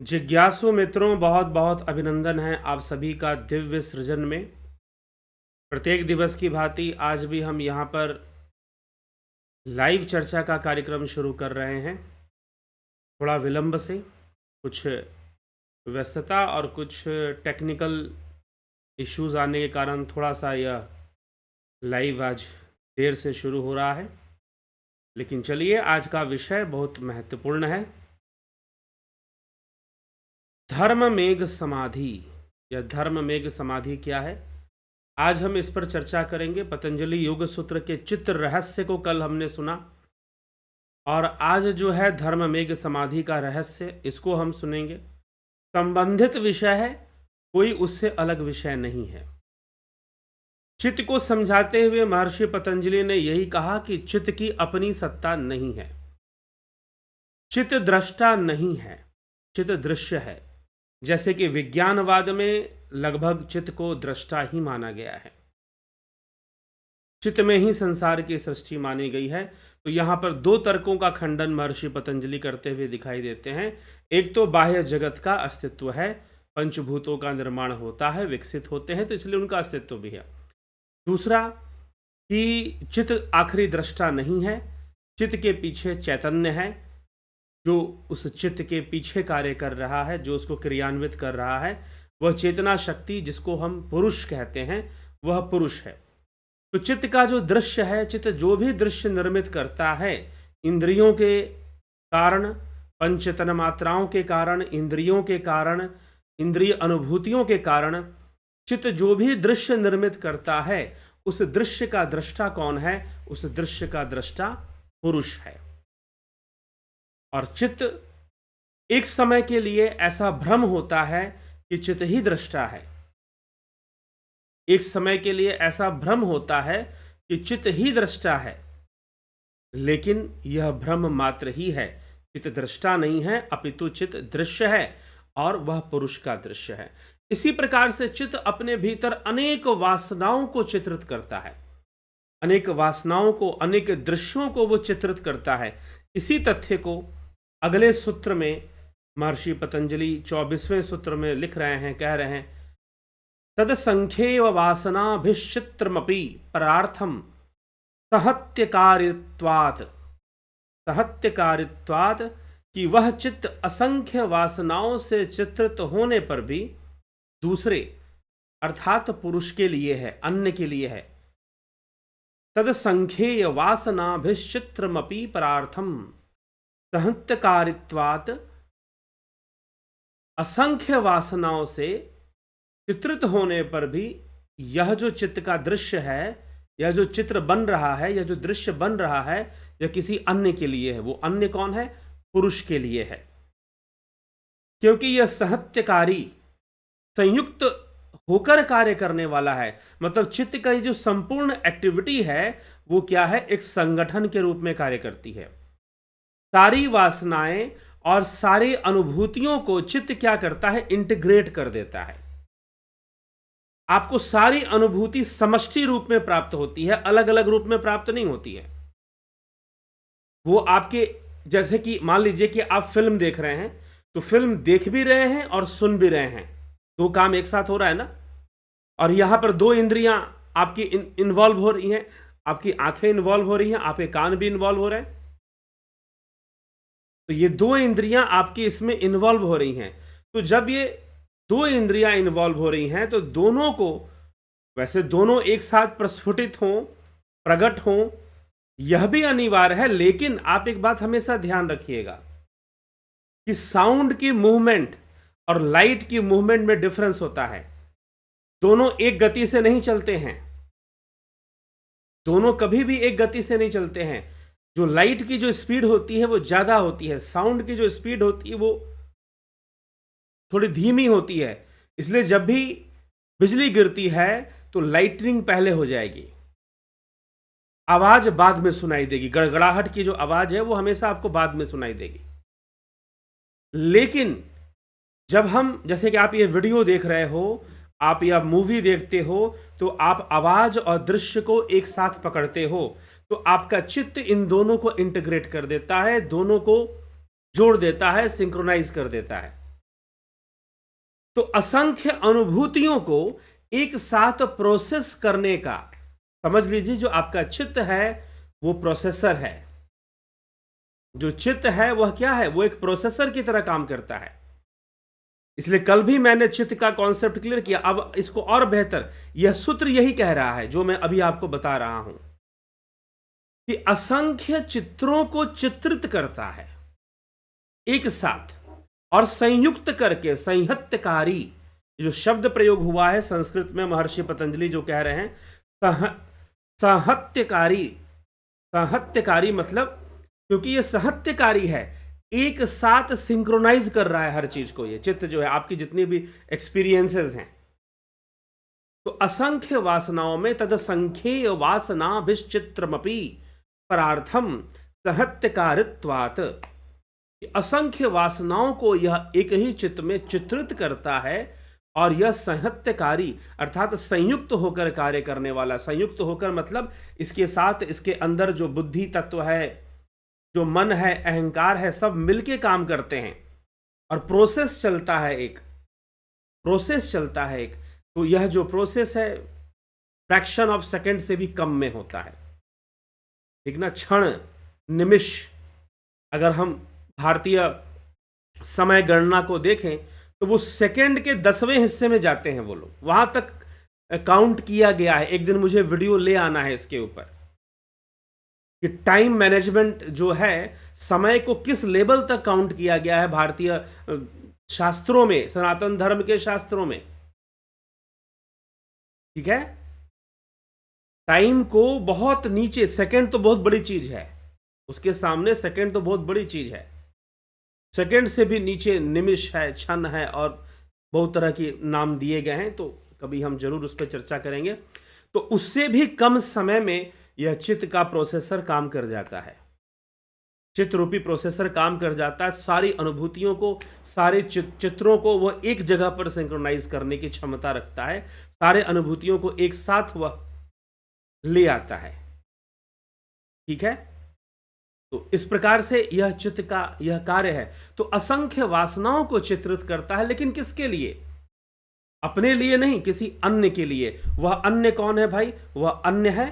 जिज्ञासु मित्रों, बहुत बहुत अभिनंदन है आप सभी का दिव्य सृजन में। प्रत्येक दिवस की भांति आज भी हम यहाँ पर लाइव चर्चा का कार्यक्रम शुरू कर रहे हैं। थोड़ा विलंब से, कुछ व्यस्तता और कुछ टेक्निकल इश्यूज आने के कारण थोड़ा सा यह लाइव आज देर से शुरू हो रहा है। लेकिन चलिए, आज का विषय बहुत महत्वपूर्ण है। धर्म मेघ समाधि। यह धर्म मेघ समाधि क्या है, आज हम इस पर चर्चा करेंगे। पतंजलि योग सूत्र के चित्र रहस्य को कल हमने सुना, और आज जो है धर्म मेघ समाधि का रहस्य, इसको हम सुनेंगे। संबंधित विषय है, कोई उससे अलग विषय नहीं है। चित्त को समझाते हुए महर्षि पतंजलि ने यही कहा कि चित्त की अपनी सत्ता नहीं है, चित्त दृष्टा नहीं है, चित्त दृश्य है। जैसे कि विज्ञानवाद में लगभग चित्त को दृष्टा ही माना गया है, चित्त में ही संसार की सृष्टि मानी गई है। तो यहाँ पर दो तर्कों का खंडन महर्षि पतंजलि करते हुए दिखाई देते हैं। एक तो बाह्य जगत का अस्तित्व है, पंचभूतों का निर्माण होता है, विकसित होते हैं, तो इसलिए उनका अस्तित्व भी है। दूसरा कि चित्त आखिरी दृष्टा नहीं है, चित्त के पीछे चैतन्य है, जो उस चित्त के पीछे कार्य कर रहा है, जो उसको क्रियान्वित कर रहा है। वह चेतना शक्ति जिसको हम पुरुष कहते हैं, वह पुरुष है। तो चित्त का जो दृश्य है, चित्त जो भी दृश्य निर्मित करता है, इंद्रियों के कारण, पंच तन्मात्राओं के कारण, इंद्रियों के कारण, इंद्रिय अनुभूतियों के कारण, चित्त जो भी दृश्य निर्मित करता है, उस दृश्य का दृष्टा कौन है? उस दृश्य का दृष्टा पुरुष है। और चित्त, एक समय के लिए ऐसा भ्रम होता है कि चित्त ही दृष्टा है। एक समय के लिए ऐसा भ्रम होता है कि चित्त ही दृष्टा है, लेकिन यह भ्रम मात्र ही है। चित्त दृष्टा नहीं है, अपितु चित्त दृश्य है, और वह पुरुष का दृश्य है। इसी प्रकार से चित्त अपने भीतर अनेक वासनाओं को चित्रित करता है, अनेक वासनाओं को, अनेक दृश्यों को वो चित्रित करता है। इसी तथ्य को अगले सूत्र में महर्षि पतंजलि 24वें सूत्र में लिख रहे हैं, कह रहे हैं, तद संख्येव वासनाभिश्चित्रमपि परार्थम सहत्यकारित्वात्। सहत्यकारित्वात् कि वह चित्त असंख्य वासनाओं से चित्रित होने पर भी दूसरे अर्थात पुरुष के लिए है, अन्य के लिए है। तद संख्येय वासनाभिश्चित्रमपि परार्थम सहत्यकारित्वात्, असंख्य वासनाओं से चित्रित होने पर भी यह जो चित्त का दृश्य है, यह जो चित्र बन रहा है, यह जो दृश्य बन रहा है, यह किसी अन्य के लिए है। वो अन्य कौन है? पुरुष के लिए है। क्योंकि यह सहत्यकारी, संयुक्त होकर कार्य करने वाला है। मतलब चित्त का जो संपूर्ण एक्टिविटी है, वो क्या है? एक संगठन के रूप में कार्य करती है। सारी वासनाएं और सारी अनुभूतियों को चित्त क्या करता है? इंटीग्रेट कर देता है। आपको सारी अनुभूति समष्टि रूप में प्राप्त होती है, अलग अलग रूप में प्राप्त नहीं होती है। वो आपके, जैसे कि मान लीजिए कि आप फिल्म देख रहे हैं, तो फिल्म देख भी रहे हैं और सुन भी रहे हैं, दो काम एक साथ हो रहा है ना। और यहां पर दो इंद्रियां आपकी इन्वॉल्व हो रही हैं, आपकी आंखें इन्वॉल्व हो रही हैं, आपके कान भी इन्वॉल्व हो रहे हैं। तो ये दो इंद्रियां आपकी इसमें इन्वॉल्व हो रही हैं। तो जब ये दो इंद्रियां इन्वॉल्व हो रही हैं, तो दोनों को, वैसे दोनों एक साथ प्रस्फुटित हों, प्रकट हों, यह भी अनिवार्य है। लेकिन आप एक बात हमेशा ध्यान रखिएगा कि साउंड की मूवमेंट और लाइट की मूवमेंट में डिफरेंस होता है। दोनों एक गति से नहीं चलते हैं, दोनों कभी भी एक गति से नहीं चलते हैं। जो लाइट की जो स्पीड होती है वो ज्यादा होती है, साउंड की जो स्पीड होती है वो थोड़ी धीमी होती है। इसलिए जब भी बिजली गिरती है तो लाइटनिंग पहले हो जाएगी, आवाज बाद में सुनाई देगी। गड़गड़ाहट की जो आवाज है वो हमेशा आपको बाद में सुनाई देगी। लेकिन जब हम, जैसे कि आप ये वीडियो देख रहे हो, आप या मूवी देखते हो, तो आप आवाज और दृश्य को एक साथ पकड़ते हो, तो आपका चित्त इन दोनों को इंटीग्रेट कर देता है, दोनों को जोड़ देता है, सिंक्रोनाइज कर देता है। तो असंख्य अनुभूतियों को एक साथ प्रोसेस करने का, समझ लीजिए जो आपका चित्त है वो प्रोसेसर है। जो चित्त है वह क्या है, वो एक प्रोसेसर की तरह काम करता है। इसलिए कल भी मैंने चित्त का कॉन्सेप्ट क्लियर किया, अब इसको और बेहतर, यह सूत्र यही कह रहा है जो मैं अभी आपको बता रहा हूं कि असंख्य चित्रों को चित्रित करता है एक साथ और संयुक्त करके, संहत्यकारी, जो शब्द प्रयोग हुआ है संस्कृत में, महर्षि पतंजलि जो कह रहे हैं सहत्यकारी। सहत्यकारी मतलब, क्योंकि ये सहत्यकारी है, एक साथ सिंक्रोनाइज कर रहा है हर चीज को। ये चित्त जो है, आपकी जितनी भी एक्सपीरियंसेस हैं, तो असंख्य वासनाओं में तदसंख्येय वासनाभिश्चित्रमपि परार्थम सहत्यकारित्वात्, असंख्य वासनाओं को यह एक ही चित्त में चित्रित करता है और यह संहत्यकारी अर्थात संयुक्त होकर कार्य करने वाला। संयुक्त होकर मतलब इसके साथ इसके अंदर जो बुद्धि तत्व है, जो मन है, अहंकार है, सब मिलके काम करते हैं और प्रोसेस चलता है एक, प्रोसेस चलता है एक। तो यह जो प्रोसेस है फ्रैक्शन ऑफ सेकंड से भी कम में होता है, ठीक ना। क्षण, निमिष, अगर हम भारतीय समय गणना को देखें तो वो सेकंड के 10वें हिस्से में जाते हैं वो लोग, वहां तक काउंट किया गया है। एक दिन मुझे वीडियो ले आना है इसके ऊपर कि टाइम मैनेजमेंट जो है, समय को किस लेवल तक काउंट किया गया है भारतीय शास्त्रों में, सनातन धर्म के शास्त्रों में, ठीक है। टाइम को बहुत नीचे, सेकंड तो बहुत बड़ी चीज है, उसके सामने सेकंड तो बहुत बड़ी चीज है, सेकंड से भी नीचे निमिष है, क्षण है, और बहुत तरह के नाम दिए गए हैं, तो कभी हम जरूर उस पर चर्चा करेंगे। तो उससे भी कम समय में यह चित्त का प्रोसेसर काम कर जाता है, चित्त रूपी प्रोसेसर काम कर जाता है। सारी अनुभूतियों को, सारे चित्रों को वह एक जगह पर सिंक्रोनाइज करने की क्षमता रखता है, सारे अनुभूतियों को एक साथ वह ले आता है, ठीक है। तो इस प्रकार से यह चित्त का यह कार्य है। तो असंख्य वासनाओं को चित्रित करता है, लेकिन किसके लिए? अपने लिए नहीं, किसी अन्य के लिए। वह अन्य कौन है भाई? वह अन्य है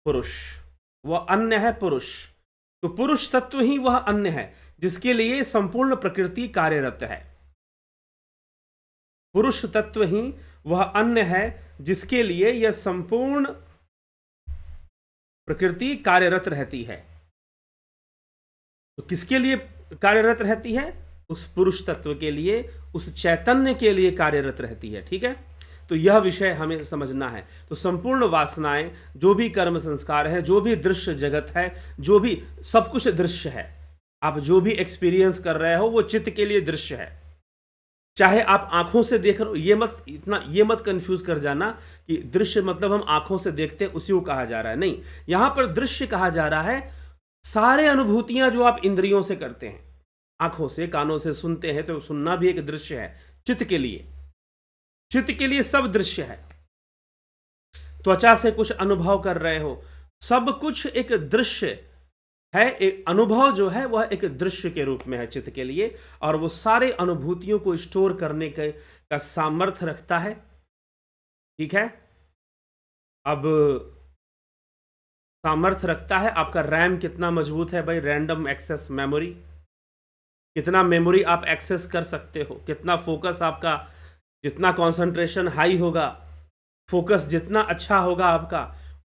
पुरुष, वह अन्य है पुरुष। तो पुरुष तत्व ही वह अन्य है जिसके लिए संपूर्ण प्रकृति कार्यरत है। पुरुष तत्व ही वह अन्य है जिसके लिए यह संपूर्ण प्रकृति कार्यरत रहती है। तो किसके लिए कार्यरत रहती है? उस पुरुष तत्व के लिए, उस चैतन्य के लिए कार्यरत रहती है, ठीक है। तो यह विषय हमें समझना है। तो संपूर्ण वासनाएं, जो भी कर्म संस्कार है, जो भी दृश्य जगत है, जो भी सब कुछ दृश्य है, आप जो भी एक्सपीरियंस कर रहे हो वो चित्त के लिए दृश्य है। चाहे आप आंखों से देख रहे हो, ये मत कंफ्यूज कर जाना कि दृश्य मतलब हम आंखों से देखते हैं उसी को कहा जा रहा है, नहीं। यहां पर दृश्य कहा जा रहा है सारे अनुभूतियां जो आप इंद्रियों से करते हैं, आंखों से, कानों से सुनते हैं, तो सुनना भी एक दृश्य है चित्त के लिए। चित्त के लिए सब दृश्य है। त्वचा से कुछ अनुभव कर रहे हो, सब कुछ एक दृश्य है। एक अनुभव जो है वह एक दृश्य के रूप में है चित्त के लिए, और वो सारे अनुभूतियों को स्टोर करने का सामर्थ्य रखता है, ठीक है। अब सामर्थ्य रखता है, आपका रैम कितना मजबूत है भाई, रैंडम एक्सेस मेमोरी, कितना मेमोरी आप एक्सेस कर सकते हो, कितना फोकस आपका, जितना कंसंट्रेशन हाई होगा, फोकस जितना अच्छा होगा आपका,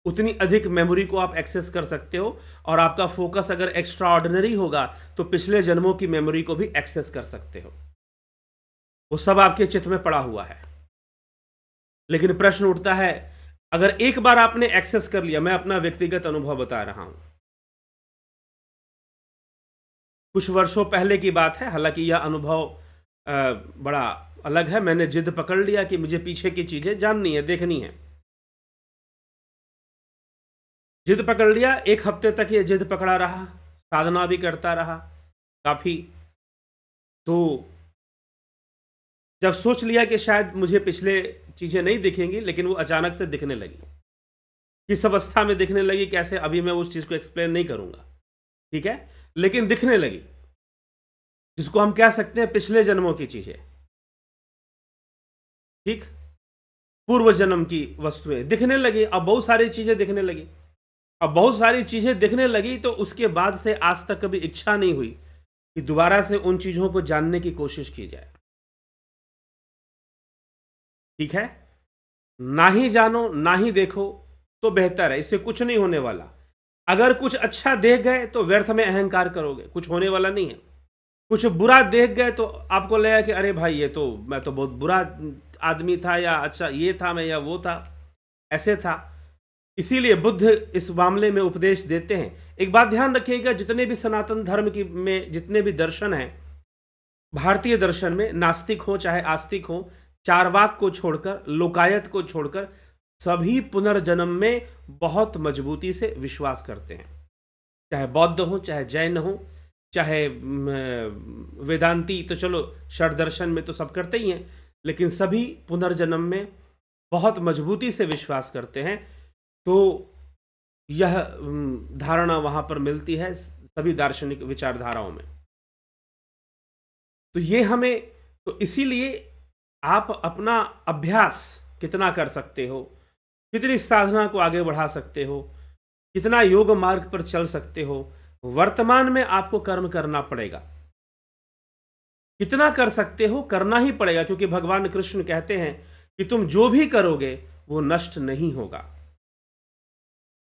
उतनी अधिक मेमोरी को आप एक्सेस कर सकते हो। और आपका फोकस अगर एक्स्ट्रा ऑर्डिनरी होगा तो पिछले जन्मों की मेमोरी को भी एक्सेस कर सकते हो। वो सब आपके चित्त में पड़ा हुआ है। लेकिन प्रश्न उठता है, अगर एक बार आपने एक्सेस कर लिया, मैं अपना व्यक्तिगत अनुभव बता रहा हूं, कुछ वर्षों पहले की बात है, हालांकि यह अनुभव बड़ा अलग है। मैंने जिद पकड़ लिया कि मुझे पीछे की चीजें जाननी है, देखनी है। जिद पकड़ लिया, एक हफ्ते तक ये जिद पकड़ा रहा, साधना भी करता रहा काफी। तो जब सोच लिया कि शायद मुझे पिछले चीजें नहीं दिखेंगी, लेकिन वो अचानक से दिखने लगी। किस अवस्था में दिखने लगी, कैसे, अभी मैं उस चीज को एक्सप्लेन नहीं करूंगा, ठीक है। लेकिन दिखने लगी, जिसको हम कह सकते हैं पिछले जन्मों की चीजें। ठीक, पूर्व जन्म की वस्तुएं दिखने लगी। अब बहुत सारी चीजें दिखने लगी। अब बहुत सारी चीजें दिखने लगी तो उसके बाद से आज तक कभी इच्छा नहीं हुई कि दोबारा से उन चीजों को जानने की कोशिश की जाए। ठीक है, ना ही जानो ना ही देखो तो बेहतर है, इससे कुछ नहीं होने वाला। अगर कुछ अच्छा देख गए तो व्यर्थ में अहंकार करोगे, कुछ होने वाला नहीं है। कुछ बुरा देख गए तो आपको लगेगा कि अरे भाई ये तो मैं तो बहुत बुरा आदमी था, या अच्छा ये था मैं, या वो था, ऐसे था। इसीलिए बुद्ध इस मामले में उपदेश देते हैं। एक बात ध्यान रखिएगा, जितने भी सनातन धर्म की में जितने भी दर्शन हैं, भारतीय दर्शन में, नास्तिक हो चाहे आस्तिक हो, चारवाक को छोड़कर, लोकायत को छोड़कर, सभी पुनर्जन्म में बहुत मजबूती से विश्वास करते हैं। चाहे बौद्ध हो, चाहे जैन हो, चाहे वेदांती, तो चलो षड दर्शन में तो सब करते ही हैं, लेकिन सभी पुनर्जन्म में बहुत मजबूती से विश्वास करते हैं। तो यह धारणा वहां पर मिलती है सभी दार्शनिक विचारधाराओं में। तो ये हमें, तो इसीलिए आप अपना अभ्यास कितना कर सकते हो, कितनी साधना को आगे बढ़ा सकते हो, कितना योग मार्ग पर चल सकते हो, वर्तमान में आपको कर्म करना पड़ेगा। कितना कर सकते हो, करना ही पड़ेगा, क्योंकि भगवान कृष्ण कहते हैं कि तुम जो भी करोगे वो नष्ट नहीं होगा।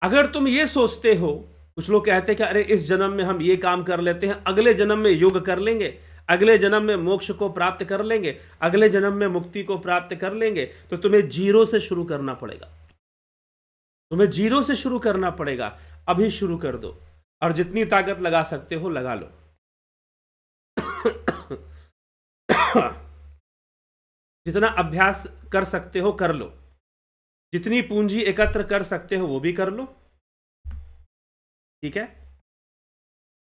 अगर तुम ये सोचते हो, कुछ लोग कहते हैं कि अरे इस जन्म में हम ये काम कर लेते हैं, अगले जन्म में योग कर लेंगे, अगले जन्म में मोक्ष को प्राप्त कर लेंगे, अगले जन्म में मुक्ति को प्राप्त कर लेंगे, तो तुम्हें जीरो से शुरू करना पड़ेगा। तुम्हें जीरो से शुरू करना पड़ेगा। अभी शुरू कर दो, और जितनी ताकत लगा सकते हो लगा लो। जितना अभ्यास कर सकते हो कर लो, जितनी पूंजी एकत्र कर सकते हो वो भी कर लो। ठीक है,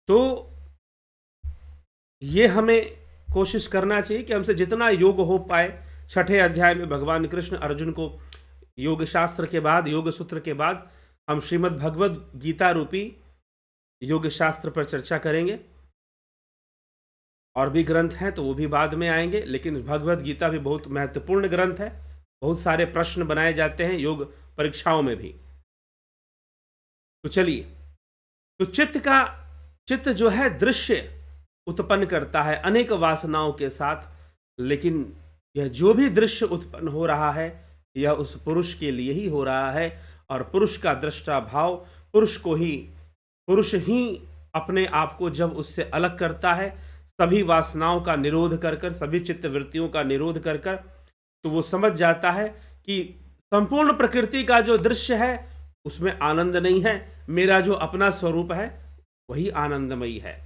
तो ये हमें कोशिश करना चाहिए कि हमसे जितना योग हो पाए। छठे अध्याय में भगवान कृष्ण अर्जुन को योग शास्त्र के बाद, योग सूत्र के बाद, हम श्रीमद् भगवद गीता रूपी योग शास्त्र पर चर्चा करेंगे। और भी ग्रंथ हैं तो वो भी बाद में आएंगे, लेकिन भगवद गीता भी बहुत महत्वपूर्ण ग्रंथ है। बहुत सारे प्रश्न बनाए जाते हैं योग परीक्षाओं में भी। तो चलिए, तो चित्त जो है दृश्य उत्पन्न करता है अनेक वासनाओं के साथ, लेकिन यह जो भी दृश्य उत्पन्न हो रहा है यह उस पुरुष के लिए ही हो रहा है। और पुरुष का दृष्टा भाव, पुरुष ही अपने आप को जब उससे अलग करता है, सभी वासनाओं का निरोध कर कर, सभी चित्त वृत्तियों का निरोध कर कर, तो वो समझ जाता है कि संपूर्ण प्रकृति का जो दृश्य है उसमें आनंद नहीं है। मेरा जो अपना स्वरूप है वही आनंदमयी है,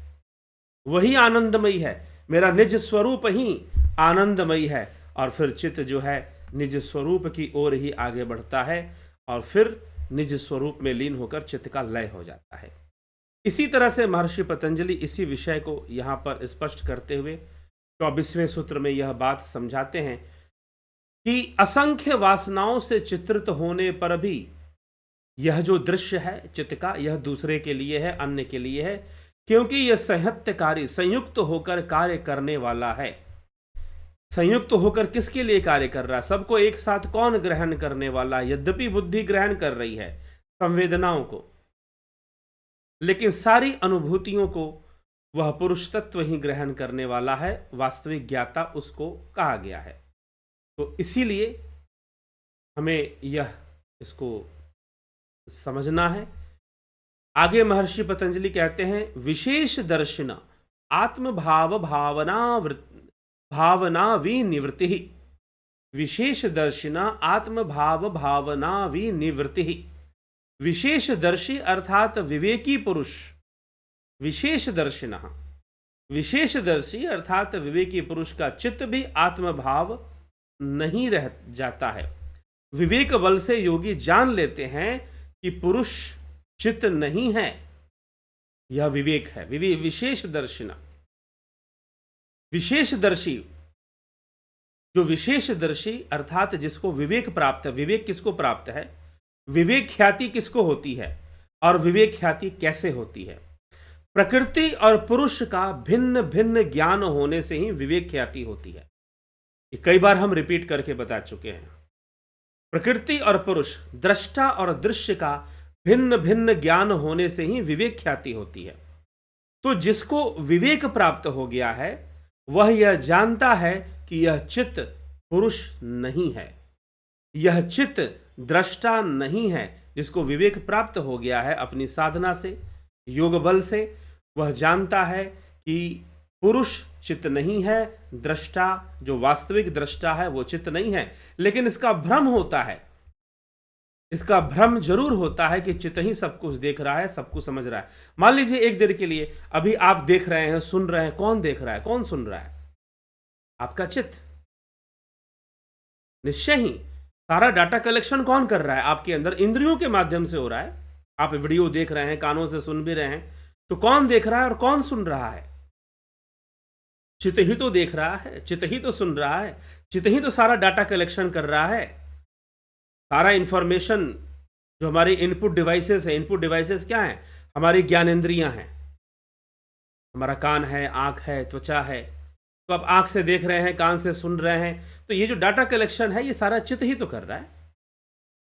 वही आनंदमयी है। मेरा निज स्वरूप ही आनंदमयी है। और फिर चित्त जो है निज स्वरूप की ओर ही आगे बढ़ता है, और फिर निज स्वरूप में लीन होकर चित्त का लय हो जाता है। इसी तरह से महर्षि पतंजलि इसी विषय को यहाँ पर स्पष्ट करते हुए 24वें सूत्र में यह बात समझाते हैं कि असंख्य वासनाओं से चित्रित होने पर भी यह जो दृश्य है चित्त का, यह दूसरे के लिए है, अन्य के लिए है, क्योंकि यह संहत्यकारी, संयुक्त होकर कार्य करने वाला है। संयुक्त होकर किसके लिए कार्य कर रहा है? सबको एक साथ कौन ग्रहण करने वाला है? यद्यपि बुद्धि ग्रहण कर रही है संवेदनाओं को, लेकिन सारी अनुभूतियों को वह पुरुष तत्व ही ग्रहण करने वाला है। वास्तविक ज्ञाता उसको कहा गया है। तो इसीलिए हमें यह इसको समझना है। आगे महर्षि पतंजलि कहते हैं, विशेष दर्शिना आत्मभाव भावना विनिवृत्ति। विशेष दर्शिना आत्मभाव भावना विनिवृत्ति। विशेष दर्शी अर्थात विवेकी पुरुष, विशेष दर्शिना, विशेष दर्शी अर्थात विवेकी पुरुष का चित्त भी आत्मभाव नहीं रह जाता है। विवेक बल से योगी जान लेते हैं कि पुरुष चित्त नहीं है, यह विवेक है। विशेष दर्शिना, विशेष दर्शी, जो विशेष दर्शी अर्थात जिसको विवेक प्राप्त है। विवेक किसको प्राप्त है? विवेक ख्याति किसको होती है? और विवेक ख्याति कैसे होती है? प्रकृति और पुरुष का भिन्न भिन्न ज्ञान होने से ही विवेक ख्याति होती है। ये कई बार हम रिपीट करके बता चुके हैं। प्रकृति और पुरुष, दृष्टा और दृश्य का भिन्न भिन्न ज्ञान होने से ही विवेक ख्याति होती है। तो जिसको विवेक प्राप्त हो गया है वह यह जानता है कि यह चित्त पुरुष नहीं है, यह चित्त दृष्टा नहीं है। जिसको विवेक प्राप्त हो गया है अपनी साधना से, योग बल से, वह जानता है कि पुरुष चित्त नहीं है, दृष्टा जो वास्तविक दृष्टा है वो चित्त नहीं है। लेकिन इसका भ्रम होता है, इसका भ्रम जरूर होता है कि चित्त ही सब कुछ देख रहा है, सब कुछ समझ रहा है। मान लीजिए एक देर के लिए अभी आप देख रहे हैं, सुन रहे हैं, कौन देख रहा है, कौन सुन रहा है? आपका चित्त। निश्चय ही सारा डाटा कलेक्शन कौन कर रहा है? आपके अंदर इंद्रियों के माध्यम से हो रहा है। आप वीडियो देख रहे हैं, कानों से सुन भी रहे हैं, तो कौन देख रहा है और कौन सुन रहा है? चित्त ही तो देख रहा है, चित्त ही तो सुन रहा है, चित्त ही तो सारा डाटा कलेक्शन कर रहा है। सारा इंफॉर्मेशन जो हमारी इनपुट डिवाइसेस है, इनपुट डिवाइसेस क्या है? हमारी ज्ञानेंद्रियां हैं। हमारा कान है, आंख है, त्वचा है। तो आप आंख से देख रहे हैं, कान से सुन रहे हैं, तो ये जो डाटा कलेक्शन है ये सारा चित्त ही तो कर रहा है।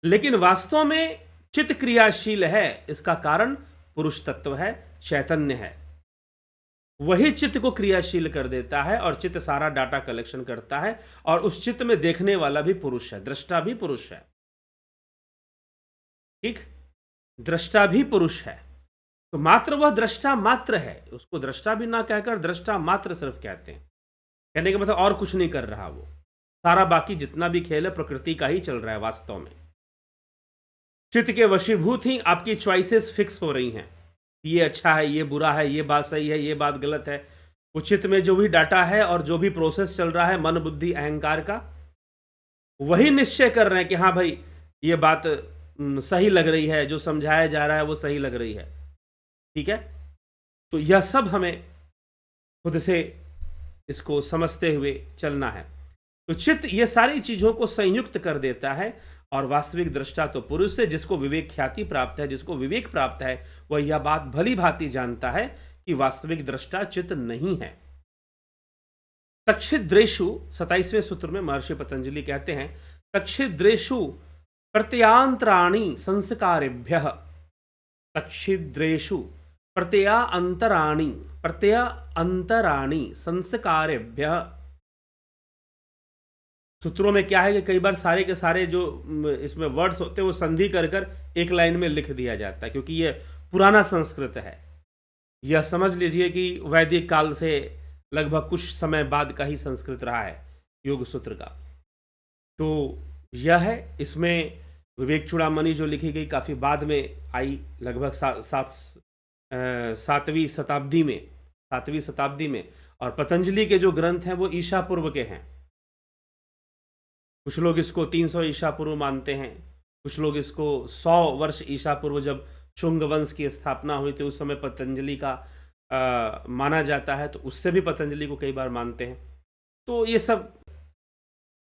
लेकिन वास्तव में चित्त क्रियाशील है, इसका कारण पुरुष तत्व है, चैतन्य है। वही चित्त को क्रियाशील कर देता है और चित्त सारा डाटा कलेक्शन करता है। और उस चित्त में देखने वाला भी पुरुष है, दृष्टा भी पुरुष है। ठीक, दृष्टा भी पुरुष है। तो मात्र वह दृष्टा मात्र है, उसको दृष्टा भी ना कहकर दृष्टा मात्र सिर्फ कहते हैं। कहने का मतलब और कुछ नहीं कर रहा वो, सारा बाकी जितना भी खेल है प्रकृति का ही चल रहा है वास्तव में। चित्त के वशीभूत ही आपकी चॉइसेस फिक्स हो रही हैं, ये अच्छा है, ये बुरा है, ये बात सही है, ये बात गलत है। उचित में जो भी डाटा है और जो भी प्रोसेस चल रहा है मन बुद्धि अहंकार का, वही निश्चय कर रहे हैं कि हाँ भाई ये बात सही लग रही है, जो समझाया जा रहा है वो सही लग रही है। ठीक है, तो यह सब हमें खुद से इसको समझते हुए चलना है। तो चित्त ये सारी चीजों को संयुक्त कर देता है और वास्तविक दृष्टा तो पुरुष है, जिसको विवेक ख्याति प्राप्त है, जिसको विवेक प्राप्त है, वह यह बात भली भांति जानता है कि वास्तविक दृष्टा चित्त नहीं है। तच्छिद्रेषु 27वें सूत्र में महर्षि पतंजलि कहते हैं, तच्छिद्रेषु प्रत्ययांतराणि संस्कारेभ्यः, तच्छिद्रेषु प्रत्ययांतराणि संस्कारेभ्यः। सूत्रों में क्या है कि कई बार सारे के सारे जो इसमें वर्ड्स होते हैं वो संधि कर कर एक लाइन में लिख दिया जाता है, क्योंकि ये पुराना संस्कृत है। यह समझ लीजिए कि वैदिक काल से लगभग कुछ समय बाद का ही संस्कृत रहा है योग सूत्र का। तो यह है, इसमें विवेक चूड़ामणि जो लिखी गई काफ़ी बाद में आई, लगभग सातवीं शताब्दी में। और पतंजलि के जो ग्रंथ हैं वो ईशा पूर्व के हैं। कुछ लोग इसको 300 ईशा पूर्व मानते हैं, कुछ लोग इसको 100 वर्ष ईशा पूर्व, जब शुंग वंश की स्थापना हुई थी उस समय पतंजलि का माना जाता है, तो उससे भी पतंजलि को कई बार मानते हैं। तो ये सब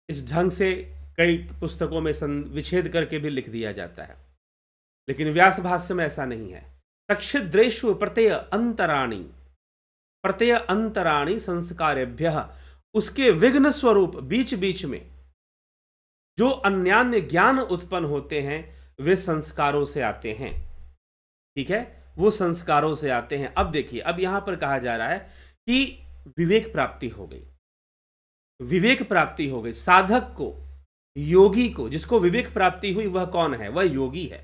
इस ढंग से कई पुस्तकों में विच्छेद करके भी लिख दिया जाता है, लेकिन व्यास भाष्य में ऐसा नहीं है। तच्छिद्रेषु प्रत्यय अंतराणि संस्कारेभ्यः, उसके विघ्न स्वरूप बीच बीच में जो अन्यान्य ज्ञान उत्पन्न होते हैं वे संस्कारों से आते हैं। ठीक है, वो संस्कारों से आते हैं। अब देखिए, अब यहां पर कहा जा रहा है कि विवेक प्राप्ति हो गई, विवेक प्राप्ति हो गई साधक को, योगी को। जिसको विवेक प्राप्ति हुई वह कौन है? वह योगी है।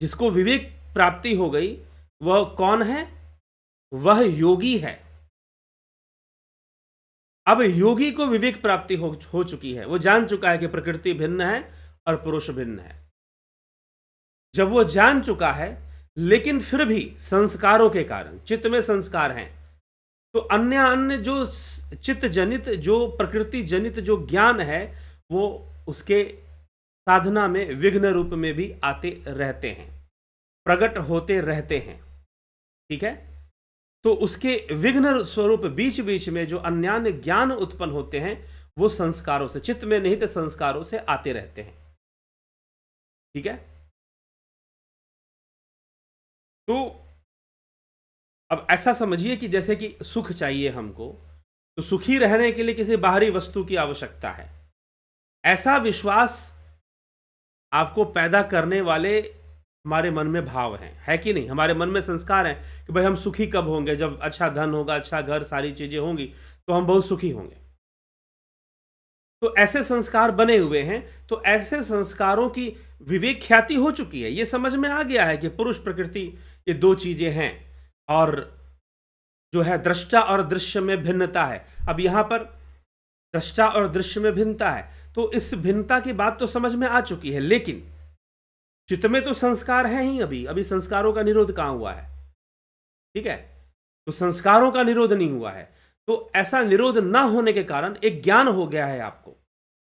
जिसको विवेक प्राप्ति हो गई वह कौन है? वह योगी है। अब योगी को विवेक प्राप्ति हो चुकी है, वो जान चुका है कि प्रकृति भिन्न है और पुरुष भिन्न है। जब वो जान चुका है, लेकिन फिर भी संस्कारों के कारण, चित्त में संस्कार हैं, तो अन्य जो चित्त जनित, जो प्रकृति जनित जो ज्ञान है, वो उसके साधना में विघ्न रूप में भी आते रहते हैं, प्रकट होते रहते हैं। ठीक है, तो उसके विघ्न स्वरूप बीच बीच में जो अन्यान्य ज्ञान उत्पन्न होते हैं वो संस्कारों से, चित्त में नहीं तो संस्कारों से आते रहते हैं। ठीक है, तो अब ऐसा समझिए कि जैसे कि सुख चाहिए हमको, तो सुखी रहने के लिए किसी बाहरी वस्तु की आवश्यकता है। ऐसा विश्वास आपको पैदा करने वाले हमारे मन में भाव हैं, है कि नहीं? हमारे मन में संस्कार हैं कि भाई हम सुखी कब होंगे, जब अच्छा धन होगा, अच्छा घर, सारी चीजें होंगी तो हम बहुत सुखी होंगे। तो ऐसे संस्कार बने हुए हैं, तो ऐसे संस्कारों की विवेक ख्याति हो चुकी है। ये समझ में आ गया है कि पुरुष प्रकृति ये दो चीजें हैं, और जो है दृष्टा और दृश्य में भिन्नता है। अब यहां पर दृष्टा और दृश्य में भिन्नता है, तो इस भिन्नता की बात तो समझ में आ चुकी है, लेकिन चित्त में तो संस्कार है ही। अभी अभी संस्कारों का निरोध कहां हुआ है? ठीक है, तो संस्कारों का निरोध नहीं हुआ है। तो ऐसा निरोध ना होने के कारण एक ज्ञान हो गया है आपको।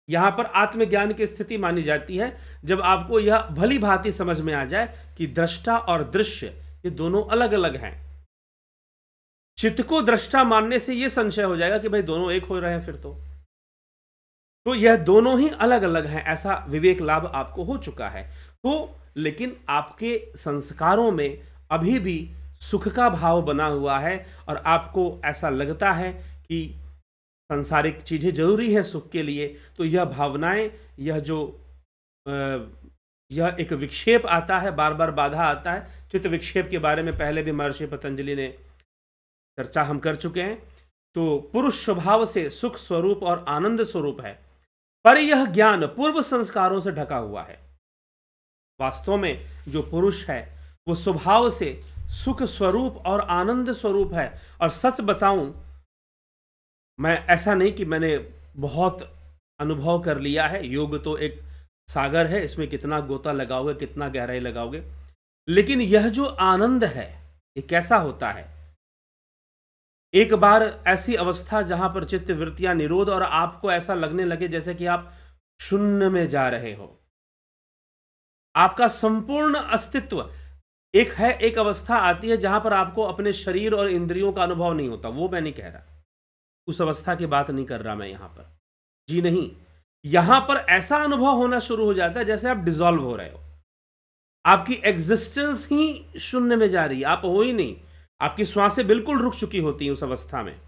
यहां पर आत्मज्ञान की स्थिति मानी जाती है जब आपको यह भली भांति समझ में आ जाए कि दृष्टा और दृश्य ये दोनों अलग अलग हैं। चित्त को दृष्टा मानने से यह संशय हो जाएगा कि भाई दोनों एक हो रहे हैं, फिर तो यह दोनों ही अलग अलग हैं, ऐसा विवेक लाभ आपको हो चुका है। तो लेकिन आपके संस्कारों में अभी भी सुख का भाव बना हुआ है, और आपको ऐसा लगता है कि सांसारिक चीजें जरूरी हैं सुख के लिए। तो यह भावनाएं, यह जो यह एक विक्षेप आता है, बार बार बाधा आता है। चित्त विक्षेप के बारे में पहले भी महर्षि पतंजलि ने चर्चा हम कर चुके हैं। तो पुरुष स्वभाव से सुख स्वरूप और आनंद स्वरूप है, पर यह ज्ञान पूर्व संस्कारों से ढका हुआ है। वास्तव में जो पुरुष है वो स्वभाव से सुख स्वरूप और आनंद स्वरूप है। और सच बताऊं, मैं ऐसा नहीं कि मैंने बहुत अनुभव कर लिया है। योग तो एक सागर है, इसमें कितना गोता लगाओगे, कितना गहराई लगाओगे, लेकिन यह जो आनंद है ये कैसा होता है? एक बार ऐसी अवस्था जहां पर चित्त वृत्तियां निरोध, और आपको ऐसा लगने लगे जैसे कि आप शून्य में जा रहे हो। आपका संपूर्ण अस्तित्व एक अवस्था आती है जहां पर आपको अपने शरीर और इंद्रियों का अनुभव नहीं होता। वो मैं नहीं कह रहा, उस अवस्था की बात नहीं कर रहा मैं यहां पर, जी नहीं। यहां पर ऐसा अनुभव होना शुरू हो जाता है जैसे आप डिसॉल्व हो रहे हो। आपकी एग्जिस्टेंस ही शून्य में जा रही है, आप हो ही नहीं। आपकी श्वासें बिल्कुल रुक चुकी होती हैं उस अवस्था में,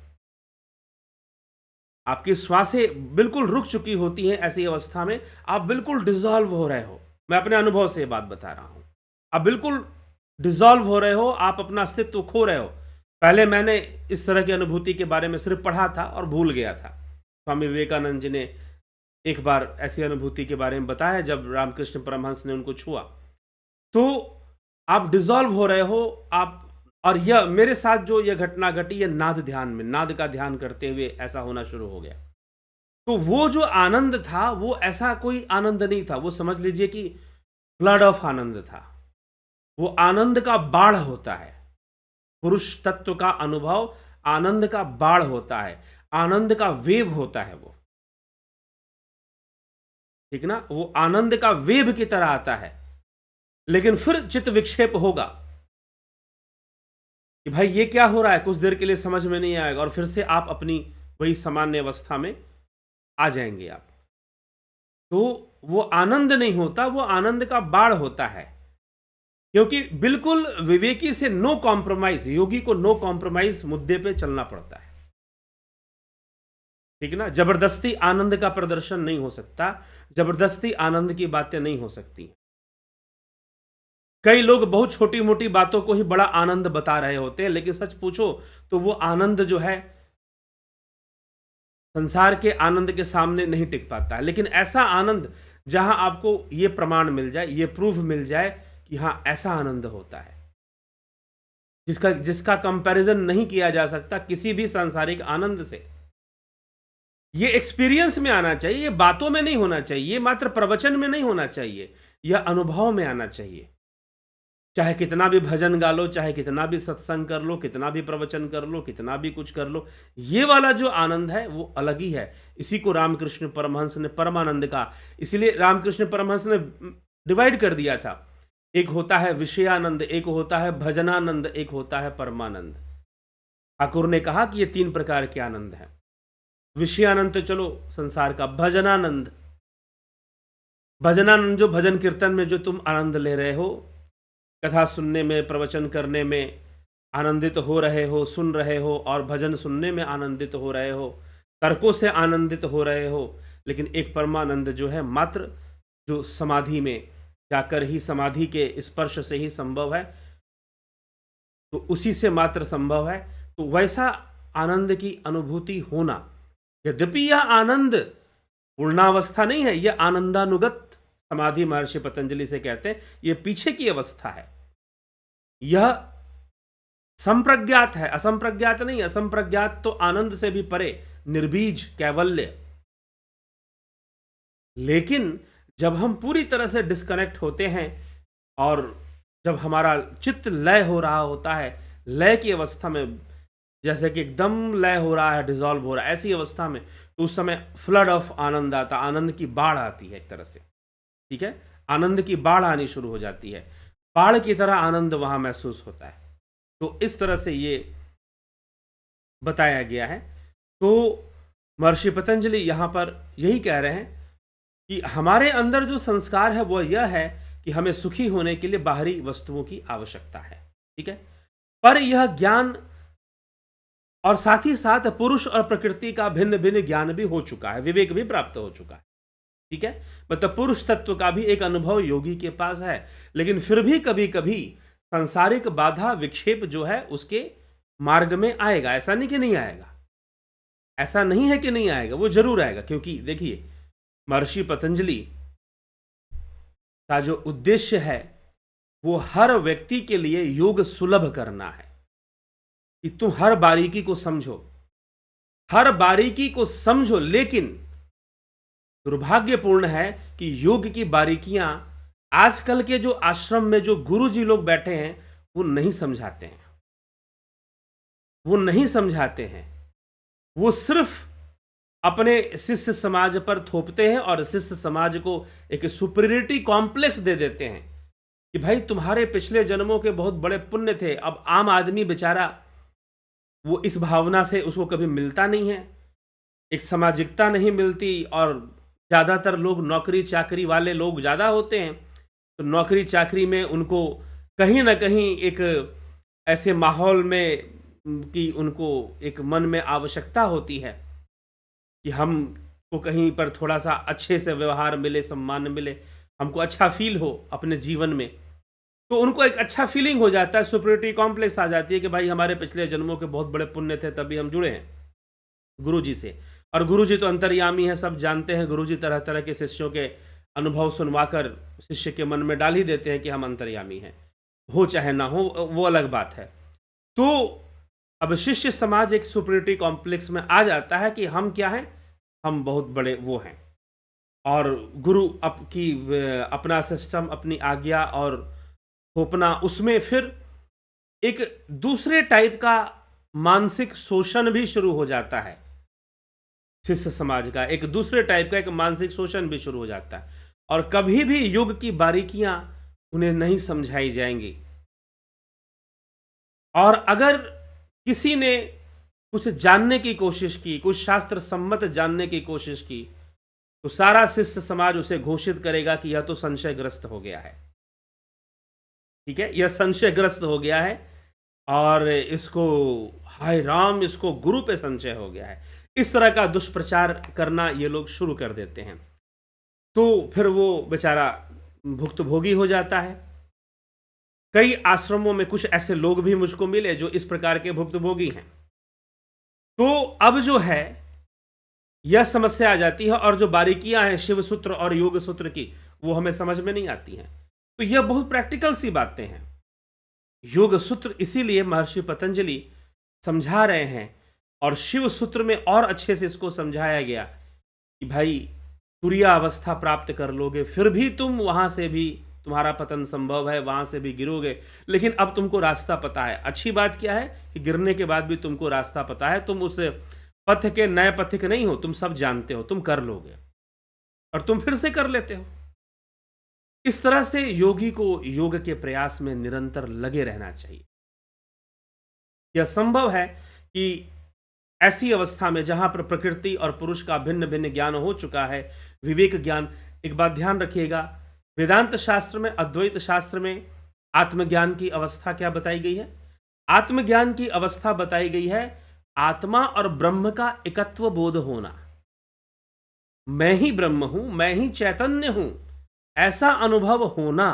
आपकी श्वासें बिल्कुल रुक चुकी होती हैं। ऐसी अवस्था में आप बिल्कुल डिसॉल्व हो रहे हो। मैं अपने अनुभव से ये बात बता रहा हूं। आप बिल्कुल डिसॉल्व हो रहे हो, आप अपना अस्तित्व खो रहे हो। पहले मैंने इस तरह की अनुभूति के बारे में सिर्फ पढ़ा था और भूल गया था। स्वामी विवेकानंद जी ने एक बार ऐसी अनुभूति के बारे में बताया जब रामकृष्ण परमहंस ने उनको छुआ। तो आप डिसॉल्व हो रहे हो आप, और यह मेरे साथ जो यह घटना घटी, यह नाद ध्यान में, नाद का ध्यान करते हुए ऐसा होना शुरू हो गया। तो वो जो आनंद था वो ऐसा कोई आनंद नहीं था, वो समझ लीजिए कि फ्लड ऑफ आनंद था। वो आनंद का बाढ़ होता है। पुरुष तत्व का अनुभव आनंद का बाढ़ होता है, आनंद का वेव होता है वो, ठीक ना? वो आनंद का वेव की तरह आता है। लेकिन फिर चित्त विक्षेप होगा कि भाई ये क्या हो रहा है, कुछ देर के लिए समझ में नहीं आएगा, और फिर से आप अपनी वही सामान्य अवस्था में आ जाएंगे आप। तो वो आनंद नहीं होता, वो आनंद का बाढ़ होता है। क्योंकि बिल्कुल विवेकी से नो कॉम्प्रोमाइज, योगी को नो कॉम्प्रोमाइज मुद्दे पे चलना पड़ता है, ठीक ना? जबरदस्ती आनंद का प्रदर्शन नहीं हो सकता, जबरदस्ती आनंद की बातें नहीं हो सकती। कई लोग बहुत छोटी मोटी बातों को ही बड़ा आनंद बता रहे होते हैं, लेकिन सच पूछो तो वो आनंद जो है संसार के आनंद के सामने नहीं टिक पाता है। लेकिन ऐसा आनंद जहां आपको ये प्रमाण मिल जाए, ये प्रूफ मिल जाए कि हां ऐसा आनंद होता है जिसका कंपैरिजन नहीं किया जा सकता किसी भी सांसारिक आनंद से। ये एक्सपीरियंस में आना चाहिए, ये बातों में नहीं होना चाहिए, ये मात्र प्रवचन में नहीं होना चाहिए, यह अनुभव में आना चाहिए। चाहे कितना भी भजन गा लो, चाहे कितना भी सत्संग कर लो, कितना भी प्रवचन कर लो, कितना भी कुछ कर लो, ये वाला जो आनंद है वो अलग ही है। इसी को रामकृष्ण परमहंस ने परमानंद कहा। इसलिए रामकृष्ण परमहंस ने डिवाइड कर दिया था, एक होता है विषयानंद, एक होता है भजनानंद, एक होता है परमानंद। ठाकुर ने कहा कि ये 3 प्रकार के आनंद हैं। विषयानंद तो चलो संसार का, भजनानंद, भजनानंद जो भजन कीर्तन में जो तुम आनंद ले रहे हो, कथा सुनने में, प्रवचन करने में, आनंदित हो रहे हो, सुन रहे हो और भजन सुनने में आनंदित हो रहे हो, तर्कों से आनंदित हो रहे हो, लेकिन एक परमानंद जो है मात्र जो समाधि में जाकर ही, समाधि के स्पर्श से ही संभव है, तो उसी से मात्र संभव है। तो वैसा आनंद की अनुभूति होना, यद्यपि यह आनंद पूर्णावस्था नहीं है, यह आनंदानुगत समाधि महर्षि पतंजलि से कहते हैं, यह पीछे की अवस्था है। यह संप्रज्ञात है, असंप्रज्ञात नहीं। असंप्रज्ञात तो आनंद से भी परे, निर्बीज कैवल्य। लेकिन जब हम पूरी तरह से डिस्कनेक्ट होते हैं और जब हमारा चित्त लय हो रहा होता है, लय की अवस्था में, जैसे कि एकदम लय हो रहा है, डिसॉल्व हो रहा है, ऐसी अवस्था में, तो उस समय फ्लड ऑफ आनंद आता, आनंद की बाढ़ आती है एक तरह से। ठीक है, आनंद की बाढ़ आनी शुरू हो जाती है, बाढ़ की तरह आनंद वहां महसूस होता है। तो इस तरह से ये बताया गया है। तो महर्षि पतंजलि यहां पर यही कह रहे हैं कि हमारे अंदर जो संस्कार है वह यह है कि हमें सुखी होने के लिए बाहरी वस्तुओं की आवश्यकता है। ठीक है, पर यह ज्ञान और साथ ही साथ पुरुष और प्रकृति का भिन्न भिन्न ज्ञान भी हो चुका है, विवेक भी प्राप्त हो चुका है। ठीक है, मतलब पुरुष तत्व का भी एक अनुभव योगी के पास है, लेकिन फिर भी कभी कभी सांसारिक बाधा विक्षेप जो है उसके मार्ग में आएगा। ऐसा नहीं कि नहीं आएगा, ऐसा नहीं है कि नहीं आएगा, वो जरूर आएगा। क्योंकि देखिए, महर्षि पतंजलि का जो उद्देश्य है वो हर व्यक्ति के लिए योग सुलभ करना है, कि तुम हर बारीकी को समझो, हर बारीकी को समझो। लेकिन दुर्भाग्यपूर्ण है कि योग की बारीकियां आजकल के जो आश्रम में जो गुरुजी लोग बैठे हैं वो नहीं समझाते हैं, वो नहीं समझाते हैं। वो सिर्फ अपने शिष्य समाज पर थोपते हैं और शिष्य समाज को एक सुपीरियरिटी कॉम्प्लेक्स दे देते हैं कि भाई तुम्हारे पिछले जन्मों के बहुत बड़े पुण्य थे। अब आम आदमी बेचारा वो इस भावना से उसको कभी मिलता नहीं है, एक सामाजिकता नहीं मिलती, और ज़्यादातर लोग नौकरी चाकरी वाले लोग ज़्यादा होते हैं, तो नौकरी चाकरी में उनको कहीं ना कहीं एक ऐसे माहौल में कि उनको एक मन में आवश्यकता होती है कि हमको कहीं पर थोड़ा सा अच्छे से व्यवहार मिले, सम्मान मिले, हमको अच्छा फील हो अपने जीवन में। तो उनको एक अच्छा फीलिंग हो जाता है, सुपीरियरिटी कॉम्प्लेक्स आ जाती है कि भाई हमारे पिछले जन्मों के बहुत बड़े पुण्य थे तभी हम जुड़े हैं गुरुजी से। और गुरुजी तो अंतर्यामी है, सब जानते हैं। गुरुजी तरह तरह के शिष्यों के अनुभव सुनवाकर शिष्य के मन में डाल ही देते हैं कि हम अंतर्यामी हैं, हो चाहे ना हो वो अलग बात है। तो अब शिष्य समाज एक सुपीरियरिटी कॉम्प्लेक्स में आ जाता है कि हम क्या हैं, हम बहुत बड़े वो हैं, और गुरु अपना सिस्टम, अपनी आज्ञा और थोपना, उसमें फिर एक दूसरे टाइप का मानसिक शोषण भी शुरू हो जाता है। शिष्य समाज का एक दूसरे टाइप का एक मानसिक शोषण भी शुरू हो जाता है, और कभी भी योग की बारीकियां उन्हें नहीं समझाई जाएंगी। और अगर किसी ने कुछ जानने की कोशिश की, कुछ शास्त्र सम्मत जानने की कोशिश की, तो सारा शिष्य समाज उसे घोषित करेगा कि यह तो संशयग्रस्त हो गया है। ठीक है, यह संशयग्रस्त हो गया है और इसको, हाय राम, इसको गुरु पे संशय हो गया है। इस तरह का दुष्प्रचार करना ये लोग शुरू कर देते हैं। तो फिर वो बेचारा भुक्तभोगी हो जाता है। कई आश्रमों में कुछ ऐसे लोग भी मुझको मिले जो इस प्रकार के भुक्तभोगी हैं। तो अब जो है यह समस्या आ जाती है, और जो बारीकियां हैं शिव सूत्र और योग सूत्र की, वो हमें समझ में नहीं आती हैं। तो यह बहुत प्रैक्टिकल सी बातें हैं। योग सूत्र इसीलिए महर्षि पतंजलि समझा रहे हैं, और शिव सूत्र में और अच्छे से इसको समझाया गया कि भाई तुरिया अवस्था प्राप्त कर लोगे, फिर भी तुम वहां से भी तुम्हारा पतन संभव है, वहां से भी गिरोगे, लेकिन अब तुमको रास्ता पता है। अच्छी बात क्या है कि गिरने के बाद भी तुमको रास्ता पता है, तुम उस पथ के नए पथिक नहीं हो, तुम सब जानते हो, तुम कर लोगे, और तुम फिर से कर लेते हो। इस तरह से योगी को योग के प्रयास में निरंतर लगे रहना चाहिए। यह संभव है कि ऐसी अवस्था में जहां पर प्रकृति और पुरुष का भिन्न भिन्न ज्ञान हो चुका है, विवेक ज्ञान। एक बात ध्यान रखिएगा, वेदांत शास्त्र में, अद्वैत शास्त्र में आत्मज्ञान की अवस्था क्या बताई गई है? आत्मज्ञान की अवस्था बताई गई है आत्मा और ब्रह्म का एकत्व बोध होना। मैं ही ब्रह्म हूं, मैं ही चैतन्य हूं, ऐसा अनुभव होना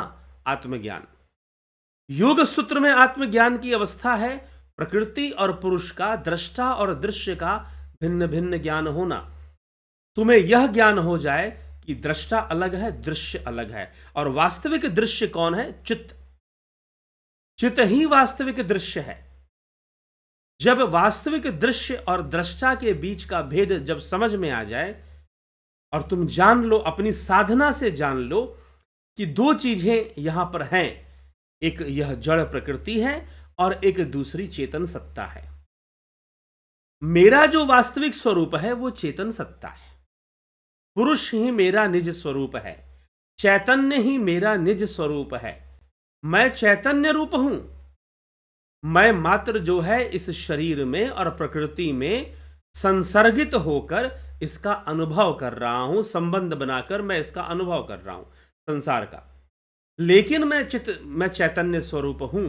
आत्मज्ञान। योग सूत्र में आत्मज्ञान की अवस्था है प्रकृति और पुरुष का, दृष्टा और दृश्य का भिन्न भिन्न ज्ञान होना। तुम्हें यह ज्ञान हो जाए कि दृष्टा अलग है, दृश्य अलग है, और वास्तविक दृश्य कौन है? चित्त। चित्त ही वास्तविक दृश्य है। जब वास्तविक दृश्य और दृष्टा के बीच का भेद जब समझ में आ जाए और तुम जान लो, अपनी साधना से जान लो कि दो चीजें यहां पर हैं, एक यह जड़ प्रकृति है और एक दूसरी चेतन सत्ता है। मेरा जो वास्तविक स्वरूप है वो चेतन सत्ता है। पुरुष ही मेरा निज स्वरूप है, चैतन्य ही मेरा निज स्वरूप है। मैं चैतन्य रूप हूं। मैं मात्र जो है इस शरीर में और प्रकृति में संसर्गित होकर इसका अनुभव कर रहा हूं, संबंध बनाकर मैं इसका अनुभव कर रहा हूं संसार का। लेकिन मैं चैतन्य स्वरूप हूं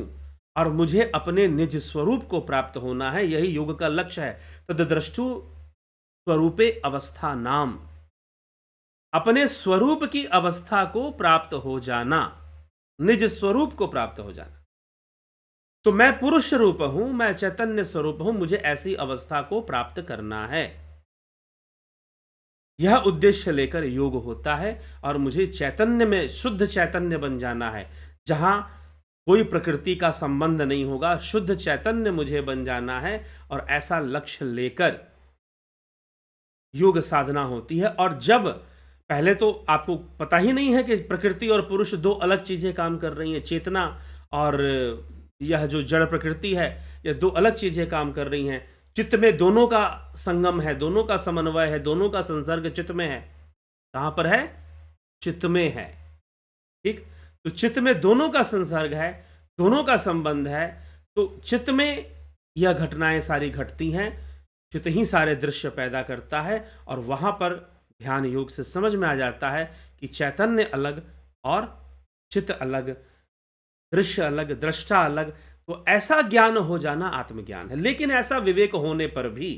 और मुझे अपने निज स्वरूप को प्राप्त होना है। यही योग का लक्ष्य है। तद्द्रष्टु स्वरूपे अवस्था नाम, अपने स्वरूप की अवस्था को प्राप्त हो जाना, निज स्वरूप को प्राप्त हो जाना। तो मैं पुरुष रूप हूं, मैं चैतन्य स्वरूप हूं, मुझे ऐसी अवस्था को प्राप्त करना है। यह उद्देश्य लेकर योग होता है और मुझे चैतन्य में शुद्ध चैतन्य बन जाना है, जहां कोई प्रकृति का संबंध नहीं होगा। शुद्ध चैतन्य मुझे बन जाना है और ऐसा लक्ष्य लेकर योग साधना होती है। और जब पहले तो आपको पता ही नहीं है कि प्रकृति और पुरुष दो अलग चीजें काम कर रही हैं, चेतना और यह जो जड़ प्रकृति है, यह दो अलग चीजें काम कर रही हैं। चित्त में दोनों का संगम है, दोनों का समन्वय है, दोनों का संसर्ग चित्त में है। कहां पर है? चित्त में है। ठीक, तो चित्त में दोनों का संसर्ग है, दोनों का संबंध है। तो चित्त में यह घटनाएं सारी घटती हैं, चित्त ही सारे दृश्य पैदा करता है। और वहां पर ध्यान योग से समझ में आ जाता है कि चैतन्य अलग और चित्त अलग, दृश्य अलग, दृष्टा अलग। तो ऐसा ज्ञान हो जाना आत्मज्ञान है। लेकिन ऐसा विवेक होने पर भी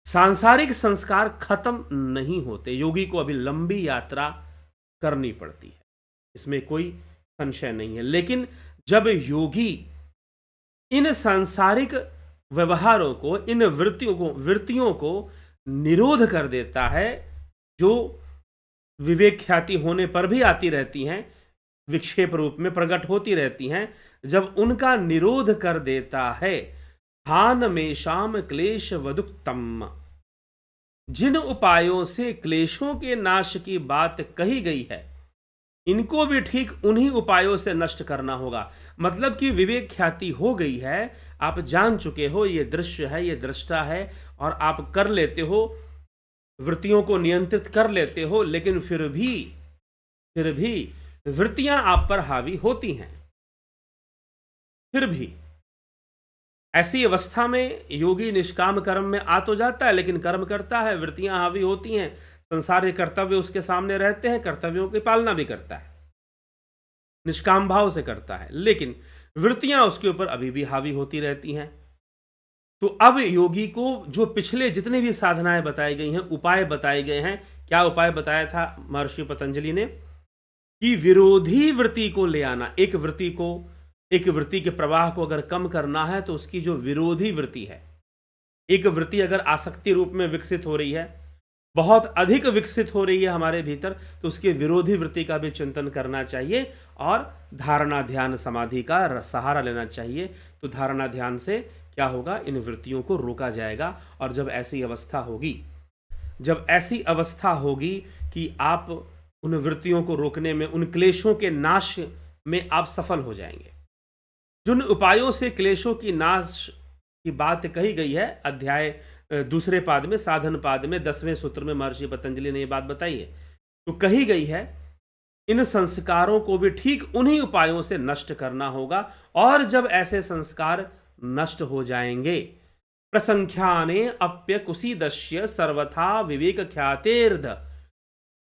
सांसारिक संस्कार खत्म नहीं होते। योगी को अभी लंबी यात्रा करनी पड़ती है, इसमें कोई संशय नहीं है। लेकिन जब योगी इन सांसारिक व्यवहारों को, इन वृत्तियों को निरोध कर देता है, जो विवेक ख्याति होने पर भी आती रहती हैं, विक्षेप रूप में प्रकट होती रहती हैं, जब उनका निरोध कर देता है, हान में शाम क्लेश वदुक्तम, जिन उपायों से क्लेशों के नाश की बात कही गई है, इनको भी ठीक उन्हीं उपायों से नष्ट करना होगा। मतलब कि विवेक ख्याति हो गई है, आप जान चुके हो ये दृश्य है, ये दृष्टा है, और आप कर लेते हो, वृत्तियों को नियंत्रित कर लेते हो। लेकिन फिर भी वृत्तियां आप पर हावी होती हैं। फिर भी ऐसी अवस्था में योगी निष्काम कर्म में आ तो जाता है, लेकिन कर्म करता है, वृत्तियां हावी होती हैं, संसार के कर्तव्य उसके सामने रहते हैं, कर्तव्यों की पालना भी करता है, निष्काम भाव से करता है, लेकिन वृत्तियां उसके ऊपर अभी भी हावी होती रहती हैं। तो अब योगी को जो पिछले जितने भी साधनाएं बताई गई हैं, उपाय बताए गए हैं, क्या उपाय बताया था महर्षि पतंजलि ने? कि विरोधी वृत्ति को ले आना। एक वृत्ति के प्रवाह को अगर कम करना है तो उसकी जो विरोधी वृत्ति है, एक वृत्ति अगर आसक्ति रूप में विकसित हो रही है, बहुत अधिक विकसित हो रही है हमारे भीतर, तो उसके विरोधी वृत्ति का भी चिंतन करना चाहिए और धारणा ध्यान समाधि का सहारा लेना चाहिए। तो धारणा ध्यान से क्या होगा? इन वृत्तियों को रोका जाएगा। और जब ऐसी अवस्था होगी कि आप उन वृत्तियों को रोकने में, उन क्लेशों के नाश में आप सफल हो जाएंगे। जिन उपायों से क्लेशों की नाश की बात कही गई है, अध्याय दूसरे पाद में, साधन पाद में 10वें सूत्र में महर्षि पतंजलि ने यह बात बताई है। तो कही गई है इन संस्कारों को भी ठीक उन्हीं उपायों से नष्ट करना होगा। और जब ऐसे संस्कार नष्ट हो जाएंगे, प्रसंख्याने अप्य कुसीदस्य सर्वथा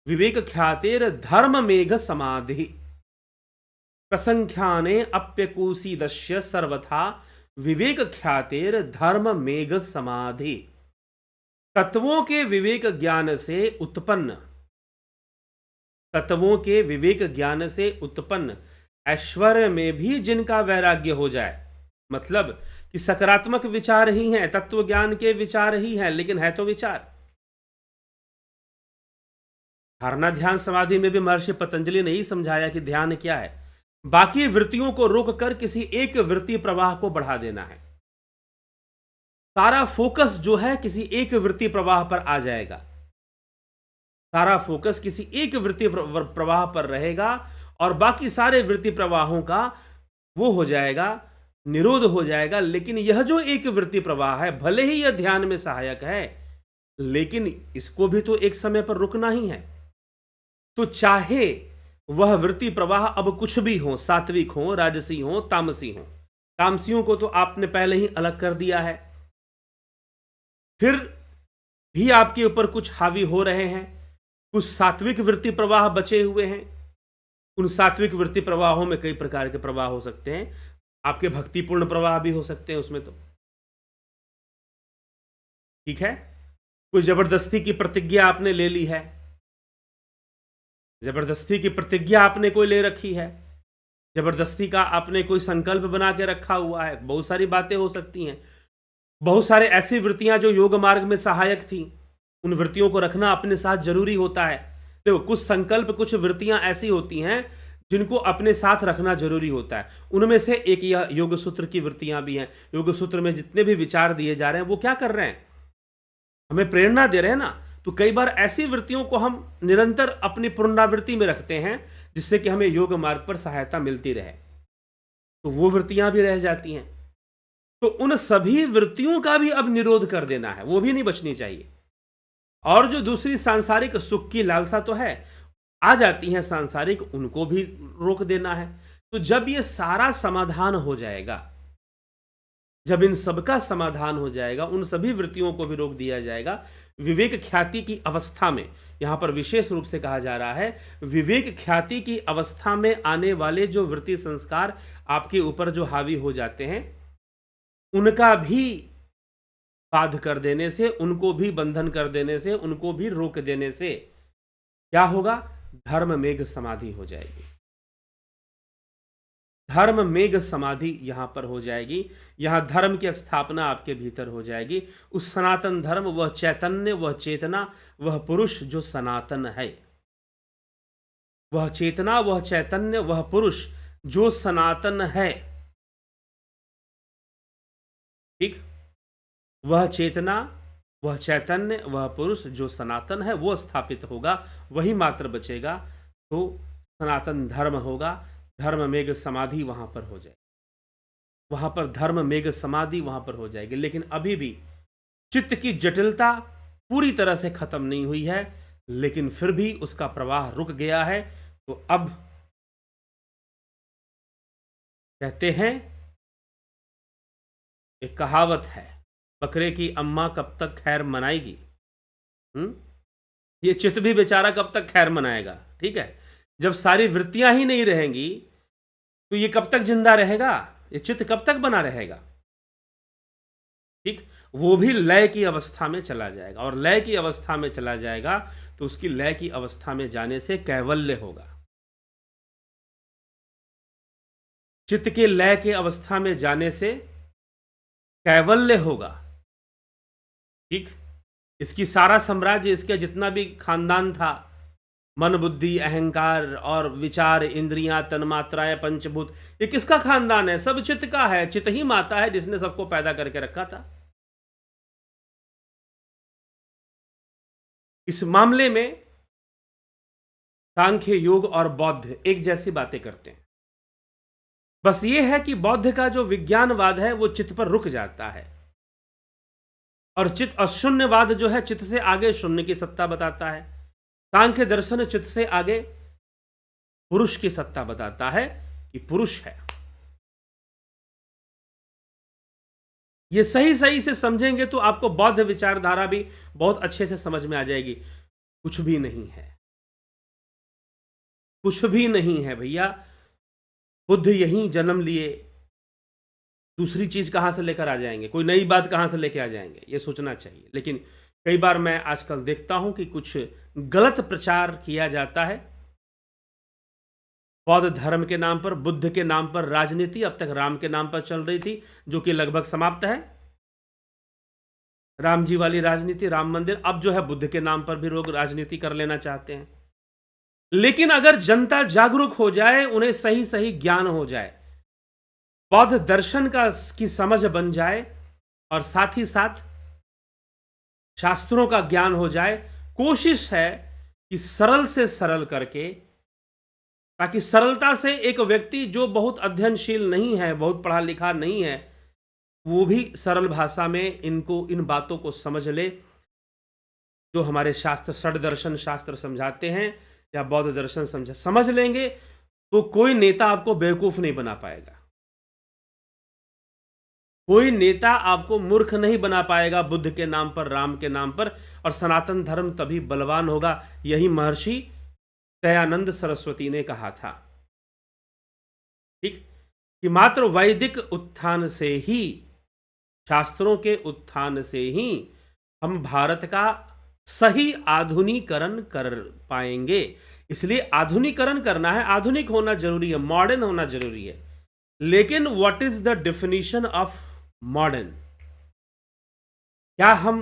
विवेक ख्यातेर धर्म मेघ समाधि, प्रसंख्याने अप्यकूसीदस्य सर्वथा विवेक ख्यातेर धर्म मेघ समाधि। तत्वों के विवेक ज्ञान से उत्पन्न, तत्वों के विवेक ज्ञान से उत्पन्न ऐश्वर्य में भी जिनका वैराग्य हो जाए, मतलब कि सकारात्मक विचार ही हैं, तत्व ज्ञान के विचार ही हैं, लेकिन है तो विचार। धारणा ध्यान समाधि में भी महर्षि पतंजलि ने ही समझाया कि ध्यान क्या है, बाकी वृत्तियों को रोककर किसी एक वृत्ति प्रवाह को बढ़ा देना है। सारा फोकस जो है किसी एक वृत्ति प्रवाह पर आ जाएगा, सारा फोकस किसी एक वृत्ति प्रवाह पर रहेगा और बाकी सारे वृत्ति प्रवाहों का वो हो जाएगा, निरोध हो जाएगा। लेकिन यह जो एक वृत्ति प्रवाह है, भले ही यह ध्यान में सहायक है, लेकिन इसको भी तो एक समय पर रुकना ही है। तो चाहे वह वृत्ति प्रवाह अब कुछ भी हो, सात्विक हो, राजसी हो, तामसी हो, तामसियों को तो आपने पहले ही अलग कर दिया है, फिर भी आपके ऊपर कुछ हावी हो रहे हैं, कुछ सात्विक वृत्ति प्रवाह बचे हुए हैं। उन सात्विक वृत्ति प्रवाहों में कई प्रकार के प्रवाह हो सकते हैं, आपके भक्तिपूर्ण प्रवाह भी हो सकते हैं उसमें, तो ठीक है। कोई जबरदस्ती की प्रतिज्ञा आपने ले ली है, जबरदस्ती की प्रतिज्ञा आपने कोई ले रखी है, जबरदस्ती का आपने कोई संकल्प बना के रखा हुआ है, बहुत सारी बातें हो सकती हैं। बहुत सारे ऐसी वृत्तियां जो योग मार्ग में सहायक थी, उन वृत्तियों को रखना अपने साथ जरूरी होता है। देखो, कुछ संकल्प, कुछ वृत्तियां ऐसी होती हैं जिनको अपने साथ रखना जरूरी होता है। उनमें से एक यह योग सूत्र की वृत्तियां भी हैं। योग सूत्र में जितने भी विचार दिए जा रहे हैं वो क्या कर रहे हैं, हमें प्रेरणा दे रहे हैं ना। तो कई बार ऐसी वृत्तियों को हम निरंतर अपनी पुनरावृत्ति में रखते हैं जिससे कि हमें योग मार्ग पर सहायता मिलती रहे, तो वो वृत्तियां भी रह जाती हैं। तो उन सभी वृत्तियों का भी अब निरोध कर देना है, वो भी नहीं बचनी चाहिए। और जो दूसरी सांसारिक सुख की लालसा तो है, आ जाती है सांसारिक, उनको भी रोक देना है। तो जब ये सारा समाधान हो जाएगा, जब इन सबका समाधान हो जाएगा, उन सभी वृत्तियों को भी रोक दिया जाएगा, विवेक ख्याति की अवस्था में, यहां पर विशेष रूप से कहा जा रहा है, विवेक ख्याति की अवस्था में आने वाले जो वृत्ति संस्कार आपके ऊपर जो हावी हो जाते हैं, उनका भी बाध कर देने से, उनको भी बंधन कर देने से, उनको भी रोक देने से क्या होगा, धर्म मेघ समाधि हो जाएगी। धर्म मेघ समाधि यहां पर हो जाएगी। यहां धर्म की स्थापना आपके भीतर हो जाएगी। उस सनातन धर्म, वह चैतन्य, वह चेतना, वह पुरुष जो सनातन है, वह चेतना, वह चैतन्य, वह पुरुष जो सनातन है, ठीक, वह चेतना, वह चैतन्य, वह पुरुष जो सनातन है, वो स्थापित होगा, वही मात्र बचेगा। तो सनातन धर्म होगा, धर्म मेघ समाधि वहां पर हो जाएगी, वहां पर धर्म मेघ समाधि वहां पर हो जाएगी। लेकिन अभी भी चित्त की जटिलता पूरी तरह से खत्म नहीं हुई है, लेकिन फिर भी उसका प्रवाह रुक गया है। तो अब कहते हैं, एक कहावत है, बकरे की अम्मा कब तक खैर मनाएगी। ये चित्त भी बेचारा कब तक खैर मनाएगा, ठीक है। जब सारी वृत्तियां ही नहीं रहेंगी तो ये कब तक जिंदा रहेगा, ये चित्त कब तक बना रहेगा, ठीक। वो भी लय की अवस्था में चला जाएगा, और लय की अवस्था में चला जाएगा तो उसकी लय की अवस्था में जाने से कैवल्य होगा। चित्त के लय के अवस्था में जाने से कैवल्य होगा, ठीक। इसकी सारा साम्राज्य, इसके जितना भी खानदान था, मन बुद्धि अहंकार और विचार, इंद्रियां, तन्मात्राएं, पंचभूत, ये किसका खानदान है, सब चित्त का है। चित्त ही माता है जिसने सबको पैदा करके रखा था। इस मामले में सांख्य, योग और बौद्ध एक जैसी बातें करते हैं। बस ये है कि बौद्ध का जो विज्ञानवाद है वो चित्त पर रुक जाता है, और चित्त अशून्यवाद जो है चित्त से आगे शून्य की सत्ता बताता है। सांख्य दर्शन चित्त से आगे पुरुष की सत्ता बताता है कि पुरुष है। ये सही सही से समझेंगे तो आपको बौद्ध विचारधारा भी बहुत अच्छे से समझ में आ जाएगी। कुछ भी नहीं है, कुछ भी नहीं है भैया। बुद्ध यहीं जन्म लिए, दूसरी चीज़ कहाँ से लेकर आ जाएंगे, कोई नई बात कहाँ से लेके आ जाएंगे, ये सोचना चाहिए। लेकिन कई बार मैं आजकल देखता हूं कि कुछ गलत प्रचार किया जाता है बौद्ध धर्म के नाम पर, बुद्ध के नाम पर राजनीति अब तक राम के नाम पर चल रही थी, जो कि लगभग समाप्त है। राम जी वाली राजनीति, राम मंदिर, अब जो है बुद्ध के नाम पर भी लोग राजनीति कर लेना चाहते हैं। लेकिन अगर जनता जागरूक हो जाए, उन्हें सही सही ज्ञान हो जाए, बौद्ध दर्शन की समझ बन जाए, और साथ ही साथ शास्त्रों का ज्ञान हो जाए, कोशिश है कि सरल से सरल करके, ताकि सरलता से एक व्यक्ति जो बहुत अध्ययनशील नहीं है, बहुत पढ़ा लिखा नहीं है, वो भी सरल भाषा में इन बातों को समझ ले, जो हमारे शास्त्र, षड दर्शन शास्त्र समझाते हैं या बौद्ध दर्शन समझ लेंगे, तो कोई नेता आपको बेवकूफ नहीं बना पाएगा, कोई नेता आपको मूर्ख नहीं बना पाएगा बुद्ध के नाम पर, राम के नाम पर। और सनातन धर्म तभी बलवान होगा, यही महर्षि दयानंद सरस्वती ने कहा था, ठीक, कि मात्र वैदिक उत्थान से ही, शास्त्रों के उत्थान से ही हम भारत का सही आधुनिकरण कर पाएंगे। इसलिए आधुनिकरण करना है, आधुनिक होना जरूरी है, मॉडर्न होना जरूरी है। लेकिन what is the definition of modern? क्या हम,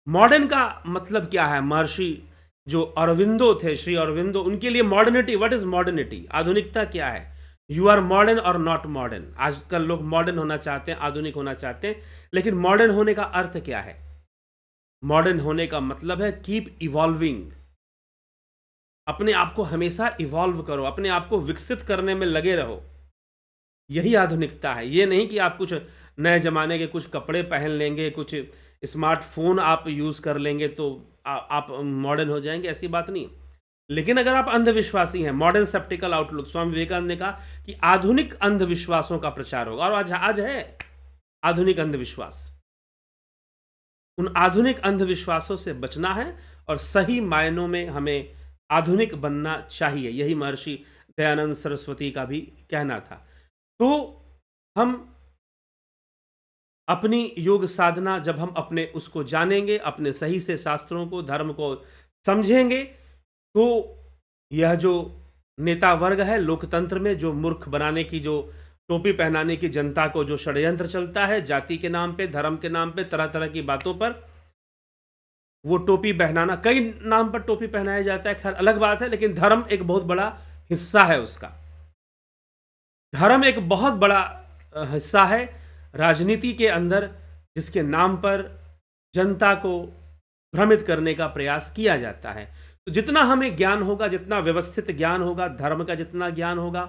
मॉडर्न का मतलब क्या है? महर्षि जो अरविंदो थे, श्री अरविंदो, उनके लिए मॉडर्निटी, व्हाट इज मॉडर्निटी, आधुनिकता क्या है? यू आर मॉडर्न और नॉट मॉडर्न। आजकल लोग मॉडर्न होना चाहते हैं, आधुनिक होना चाहते हैं, लेकिन मॉडर्न होने का अर्थ क्या है? मॉडर्न होने का मतलब है कीप इवॉल्विंग, अपने आप को हमेशा इवॉल्व करो, अपने आप को विकसित करने में लगे रहो, यही आधुनिकता है। ये नहीं कि आप कुछ नए जमाने के कुछ कपड़े पहन लेंगे, कुछ स्मार्टफोन आप यूज कर लेंगे तो आप मॉडर्न हो जाएंगे, ऐसी बात नहीं। लेकिन अगर आप अंधविश्वासी हैं, मॉडर्न सेप्टिकल आउटलुक, स्वामी विवेकानंद ने कहा कि आधुनिक अंधविश्वासों का प्रचार होगा, और आज है आधुनिक अंधविश्वास। उन आधुनिक अंधविश्वासों से बचना है और सही मायनों में हमें आधुनिक बनना चाहिए, यही महर्षि दयानंद सरस्वती का भी कहना था। तो हम अपनी योग साधना, जब हम अपने उसको जानेंगे, अपने सही से शास्त्रों को, धर्म को समझेंगे, तो यह जो नेता वर्ग है लोकतंत्र में, जो मूर्ख बनाने की, जो टोपी पहनाने की जनता को जो षड्यंत्र चलता है, जाति के नाम पे, धर्म के नाम पे, तरह तरह की बातों पर, वो टोपी पहनाना, कई नाम पर टोपी पहनाया जाता है, खैर अलग बात है, लेकिन धर्म एक बहुत बड़ा हिस्सा है उसका। धर्म एक बहुत बड़ा हिस्सा है राजनीति के अंदर, जिसके नाम पर जनता को भ्रमित करने का प्रयास किया जाता है। तो जितना हमें ज्ञान होगा, जितना व्यवस्थित ज्ञान होगा, धर्म का जितना ज्ञान होगा,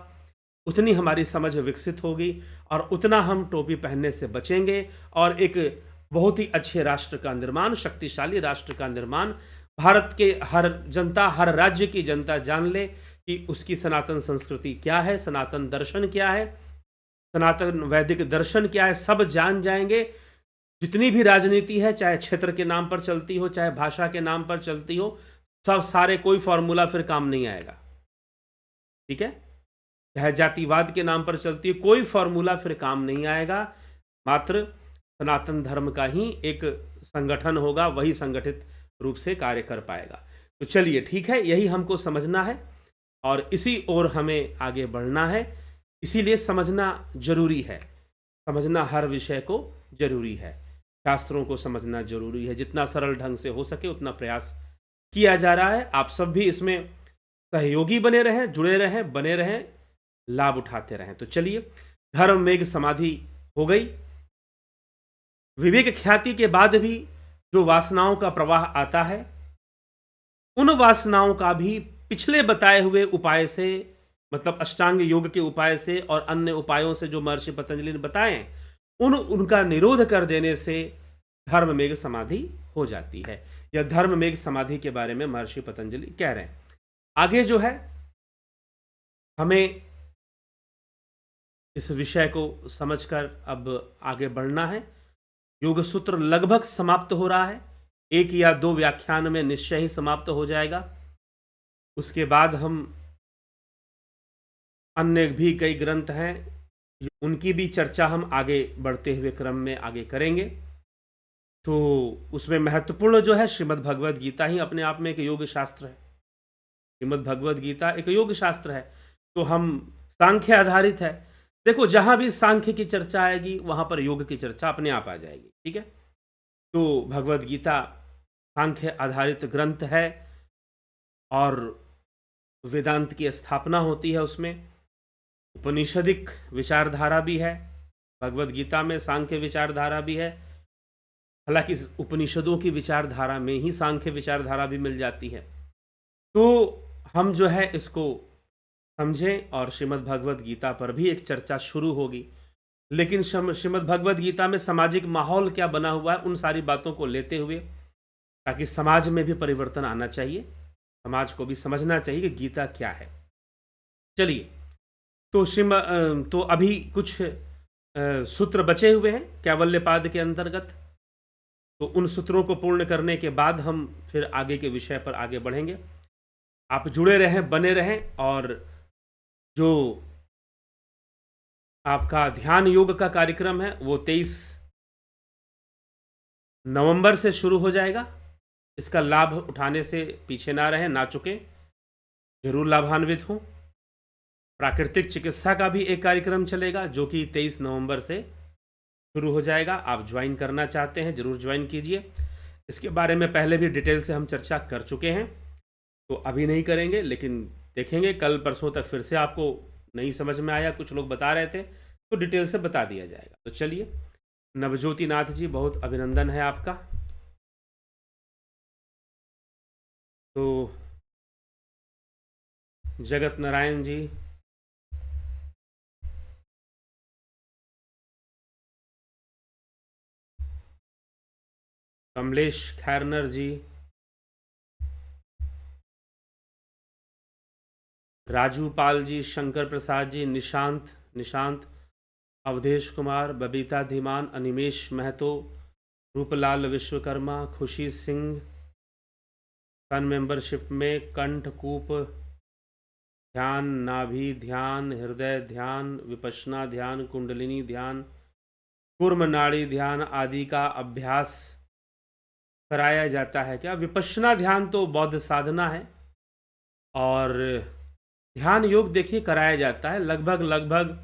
उतनी हमारी समझ विकसित होगी, और उतना हम टोपी पहनने से बचेंगे, और एक बहुत ही अच्छे राष्ट्र का निर्माण, शक्तिशाली राष्ट्र का निर्माण, भारत के हर जनता, हर राज्य की जनता जान ले कि उसकी सनातन संस्कृति क्या है, सनातन दर्शन क्या है, सनातन वैदिक दर्शन क्या है, सब जान जाएंगे। जितनी भी राजनीति है, चाहे क्षेत्र के नाम पर चलती हो, चाहे भाषा के नाम पर चलती हो, सब सारे, कोई फॉर्मूला फिर काम नहीं आएगा, ठीक है? चाहे जातिवाद के नाम पर चलती हो, कोई फॉर्मूला फिर काम नहीं आएगा। मात्र सनातन धर्म का ही एक संगठन होगा, वही संगठित रूप से कार्य कर पाएगा। तो चलिए, ठीक है, यही हमको समझना है और इसी ओर हमें आगे बढ़ना है। इसीलिए समझना जरूरी है, समझना हर विषय को जरूरी है, शास्त्रों को समझना जरूरी है। जितना सरल ढंग से हो सके उतना प्रयास किया जा रहा है। आप सब भी इसमें सहयोगी बने रहें, जुड़े रहें, बने रहें, लाभ उठाते रहें। तो चलिए, धर्म मेघ समाधि हो गई। विवेक ख्याति के बाद भी जो वासनाओं का प्रवाह आता है, उन वासनाओं का भी पिछले बताए हुए उपाय से, मतलब अष्टांग योग के उपाय से और अन्य उपायों से जो महर्षि पतंजलि ने बताए, उनका निरोध कर देने से धर्म मेघ समाधि हो जाती है। यह धर्म मेघ समाधि के बारे में महर्षि पतंजलि कह रहे हैं। आगे जो है, हमें इस विषय को समझकर अब आगे बढ़ना है। योग सूत्र लगभग समाप्त हो रहा है, 1 या 2 व्याख्यान में निश्चय ही समाप्त हो जाएगा। उसके बाद हम अन्य भी कई ग्रंथ हैं, उनकी भी चर्चा हम आगे बढ़ते हुए क्रम में आगे करेंगे। तो उसमें महत्वपूर्ण जो है श्रीमद् भगवद गीता ही अपने आप में एक योग शास्त्र है। श्रीमद् भगवद गीता एक योग शास्त्र है। तो हम सांख्य आधारित है। देखो, जहां भी सांख्य की चर्चा आएगी वहां पर योग की चर्चा अपने आप आ जाएगी। ठीक है। तो भगवद गीता सांख्य आधारित ग्रंथ है और वेदांत की स्थापना होती है उसमें। उपनिषदिक विचारधारा भी है भगवद गीता में, सांख्य विचारधारा भी है। हालांकि इस उपनिषदों की विचारधारा में ही सांख्य विचारधारा भी मिल जाती है। तो हम जो है इसको समझें और श्रीमद् भगवद गीता पर भी एक चर्चा शुरू होगी। लेकिन श्रीमद् भगवद गीता में सामाजिक माहौल क्या बना हुआ है, उन सारी बातों को लेते हुए, ताकि समाज में भी परिवर्तन आना चाहिए, समाज को भी समझना चाहिए कि गीता क्या है। चलिए, तो अभी कुछ सूत्र बचे हुए हैं कैवल्यपाद के अंतर्गत। तो उन सूत्रों को पूर्ण करने के बाद हम फिर आगे के विषय पर आगे बढ़ेंगे। आप जुड़े रहें, बने रहें। और जो आपका ध्यान योग का कार्यक्रम है वो 23 नवंबर से शुरू हो जाएगा। इसका लाभ उठाने से पीछे ना रहें, ना चुकें, जरूर लाभान्वित हों। प्राकृतिक चिकित्सा का भी एक कार्यक्रम चलेगा जो कि 23 नवंबर से शुरू हो जाएगा। आप ज्वाइन करना चाहते हैं जरूर ज्वाइन कीजिए। इसके बारे में पहले भी डिटेल से हम चर्चा कर चुके हैं, तो अभी नहीं करेंगे, लेकिन देखेंगे कल परसों तक फिर से आपको नहीं समझ में आया, कुछ लोग बता रहे थे, तो डिटेल से बता दिया जाएगा। तो चलिए, नवज्योति नाथ जी, बहुत अभिनंदन है आपका। तो जगत नारायण जी, कमलेश खैरनर जी, राजू पाल जी, शंकर प्रसाद जी, निशांत, अवधेश कुमार, बबीता धीमान, अनिमेश महतो, रूपलाल विश्वकर्मा, खुशी सिंह, सन मेंबरशिप में कंठकूप ध्यान, नाभि ध्यान, हृदय ध्यान, विपश्यना ध्यान, कुंडलिनी ध्यान, कूर्म नाड़ी ध्यान आदि का अभ्यास कराया जाता है क्या? विपश्यना ध्यान तो बौद्ध साधना है और ध्यान योग देखिए कराया जाता है। लगभग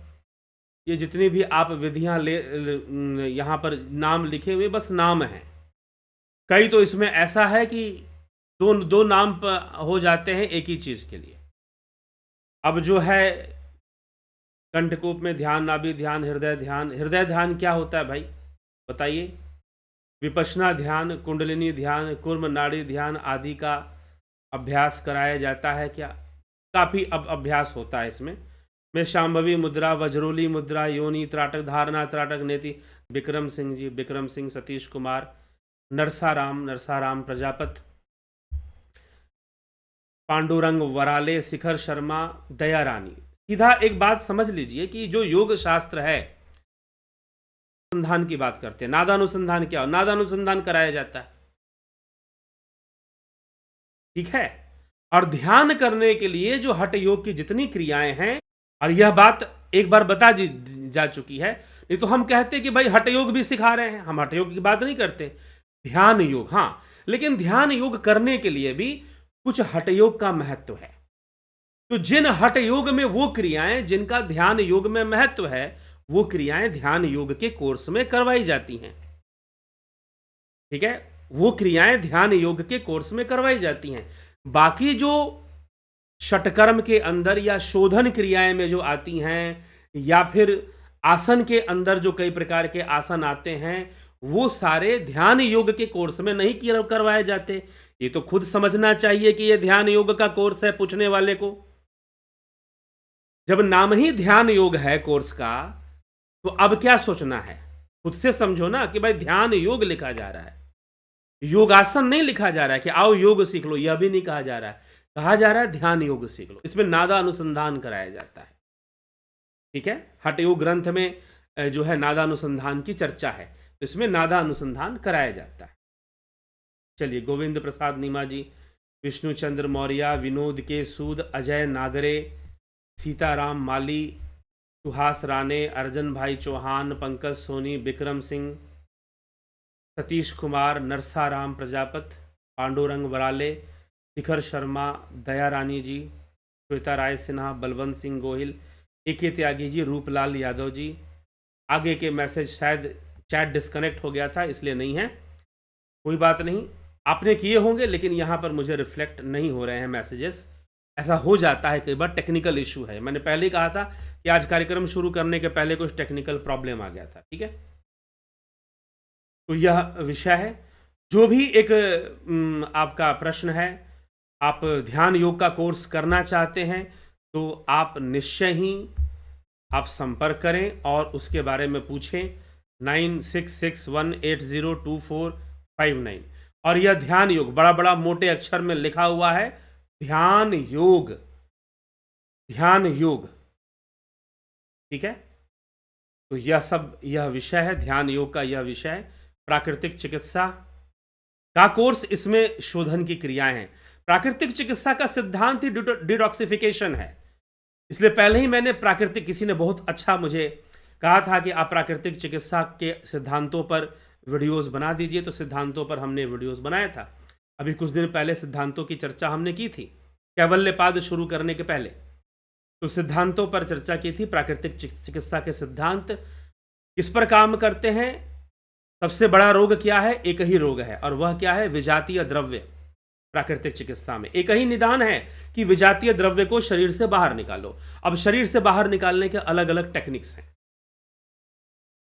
ये जितनी भी आप विधियां यहाँ पर नाम लिखे हुए बस नाम हैं। कई तो इसमें ऐसा है कि दो नाम हो जाते हैं एक ही चीज के लिए। अब जो है कंठकूप में ध्यान, नाभि ध्यान, हृदय ध्यान क्या होता है भाई बताइए? विपश्यना ध्यान, कुंडलिनी ध्यान, कूर्म नाड़ी ध्यान आदि का अभ्यास कराया जाता है क्या? काफ़ी अभ्यास होता है इसमें। मैं शांभवी मुद्रा, वज्रोली मुद्रा, योनि त्राटक धारणा, त्राटक नेति, विक्रम सिंह जी, विक्रम सिंह, सतीश कुमार, नरसाराम प्रजापत, पांडुरंग वराले, शिखर शर्मा, दया रानी। सीधा एक बात समझ लीजिए कि जो योग शास्त्र है, अनुसंधान की बात करते हैं। नादानुसंधान क्या हो? नादानुसंधान कराया जाता है, ठीक है। और ध्यान करने के लिए जो हठ योग की जितनी क्रियाएं हैं, और यह बात एक बार बता जा चुकी है, नहीं तो हम कहते कि भाई हठ योग भी सिखा रहे हैं। हम हठ योग की बात नहीं करते, ध्यान योग हाँ, लेकिन ध्यान योग करने के लिए भी कुछ हठ योग का महत्व है। तो जिन हठ योग में वो क्रियाएं जिनका ध्यान योग में महत्व है, वो क्रियाएं ध्यान योग के कोर्स में करवाई जाती हैं, ठीक है। वो क्रियाएं ध्यान योग के कोर्स में करवाई जाती हैं। बाकी जो षटकर्म के अंदर या शोधन क्रियाएं में जो आती हैं, या फिर आसन के अंदर जो कई प्रकार के आसन आते हैं, वो सारे ध्यान योग के कोर्स में नहीं करवाए जाते। ये तो खुद समझना चाहिए कि ये ध्यान योग का कोर्स है पूछने वाले को। जब नाम ही ध्यान योग है कोर्स का, तो अब क्या सोचना है? खुद से समझो ना कि भाई ध्यान योग लिखा जा रहा है, योगासन नहीं लिखा जा रहा है कि आओ योग सीख लो, यह भी नहीं कहा जा रहा है। कहा जा रहा है ध्यान योग सीख लो। इसमें नादा अनुसंधान कराया जाता है, ठीक है। हठ योग ग्रंथ में जो है नादा अनुसंधान की चर्चा है, तो इसमें नादा अनुसंधान कराया जाता है। चलिए, गोविंद प्रसाद नीमा जी, विष्णु चंद्र मौर्य, विनोद के सूद, अजय नागरे, सीताराम माली, सुहास राणे, अर्जन भाई चौहान, पंकज सोनी, विक्रम सिंह, सतीश कुमार, नरसाराम प्रजापत, पांडुरंग वराले, शिखर शर्मा, दया रानी जी, श्वेता राय सिन्हा, बलवंत सिंह गोहिल, ए.के. त्यागी जी, रूपलाल यादव जी। आगे के मैसेज शायद चैट डिस्कनेक्ट हो गया था इसलिए नहीं है, कोई बात नहीं, आपने किए होंगे लेकिन यहाँ पर मुझे रिफ्लेक्ट नहीं हो रहे हैं मैसेजेस। ऐसा हो जाता है कई बार, टेक्निकल इशू है। मैंने पहले ही कहा था कि आज कार्यक्रम शुरू करने के पहले कुछ टेक्निकल प्रॉब्लम आ गया था, ठीक है। तो यह विषय है। जो भी एक आपका प्रश्न है, आप ध्यान योग का कोर्स करना चाहते हैं तो आप निश्चय ही आप संपर्क करें और उसके बारे में पूछें 9661802459। और यह ध्यान योग बड़ा बड़ा मोटे अक्षर में लिखा हुआ है, ध्यान योग, ध्यान योग, ठीक है। तो यह विषय है, ध्यान योग का यह विषय है। प्राकृतिक चिकित्सा का कोर्स, इसमें शोधन की क्रियाएं हैं। प्राकृतिक चिकित्सा का सिद्धांत ही डिटॉक्सिफिकेशन है, इसलिए पहले ही मैंने प्राकृतिक, किसी ने बहुत अच्छा मुझे कहा था कि आप प्राकृतिक चिकित्सा के सिद्धांतों पर वीडियोस बना दीजिए, तो सिद्धांतों पर हमने वीडियोस बनाया था। अभी कुछ दिन पहले सिद्धांतों की चर्चा हमने की थी, कैवल्यपाद शुरू करने के पहले, तो सिद्धांतों पर चर्चा की थी। प्राकृतिक चिकित्सा के सिद्धांत किस पर काम करते हैं, सबसे बड़ा रोग क्या है, एक ही रोग है, और वह क्या है, विजातीय द्रव्य। प्राकृतिक चिकित्सा में एक ही निदान है कि विजातीय द्रव्य को शरीर से बाहर निकालो। अब शरीर से बाहर निकालने के अलग अलग टेक्निक्स हैं,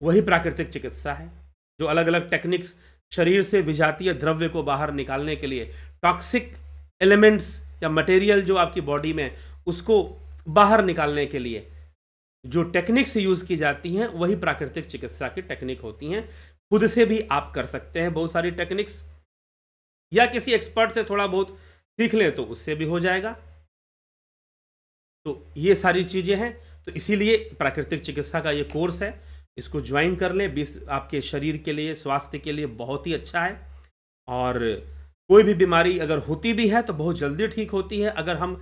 वही प्राकृतिक चिकित्सा है, जो अलग अलग टेक्निक्स शरीर से विजातीय द्रव्य को बाहर निकालने के लिए, टॉक्सिक एलिमेंट्स या मटेरियल जो आपकी बॉडी में, उसको बाहर निकालने के लिए जो टेक्निक्स यूज की जाती हैं, वही प्राकृतिक चिकित्सा की टेक्निक होती हैं। खुद से भी आप कर सकते हैं बहुत सारी टेक्निक्स, या किसी एक्सपर्ट से थोड़ा बहुत सीख लें तो उससे भी हो जाएगा। तो ये सारी चीजें हैं, तो इसीलिए प्राकृतिक चिकित्सा का ये कोर्स है, इसको ज्वाइन कर लें। आपके शरीर के लिए, स्वास्थ्य के लिए बहुत ही अच्छा है। और कोई भी बीमारी अगर होती भी है तो बहुत जल्दी ठीक होती है, अगर हम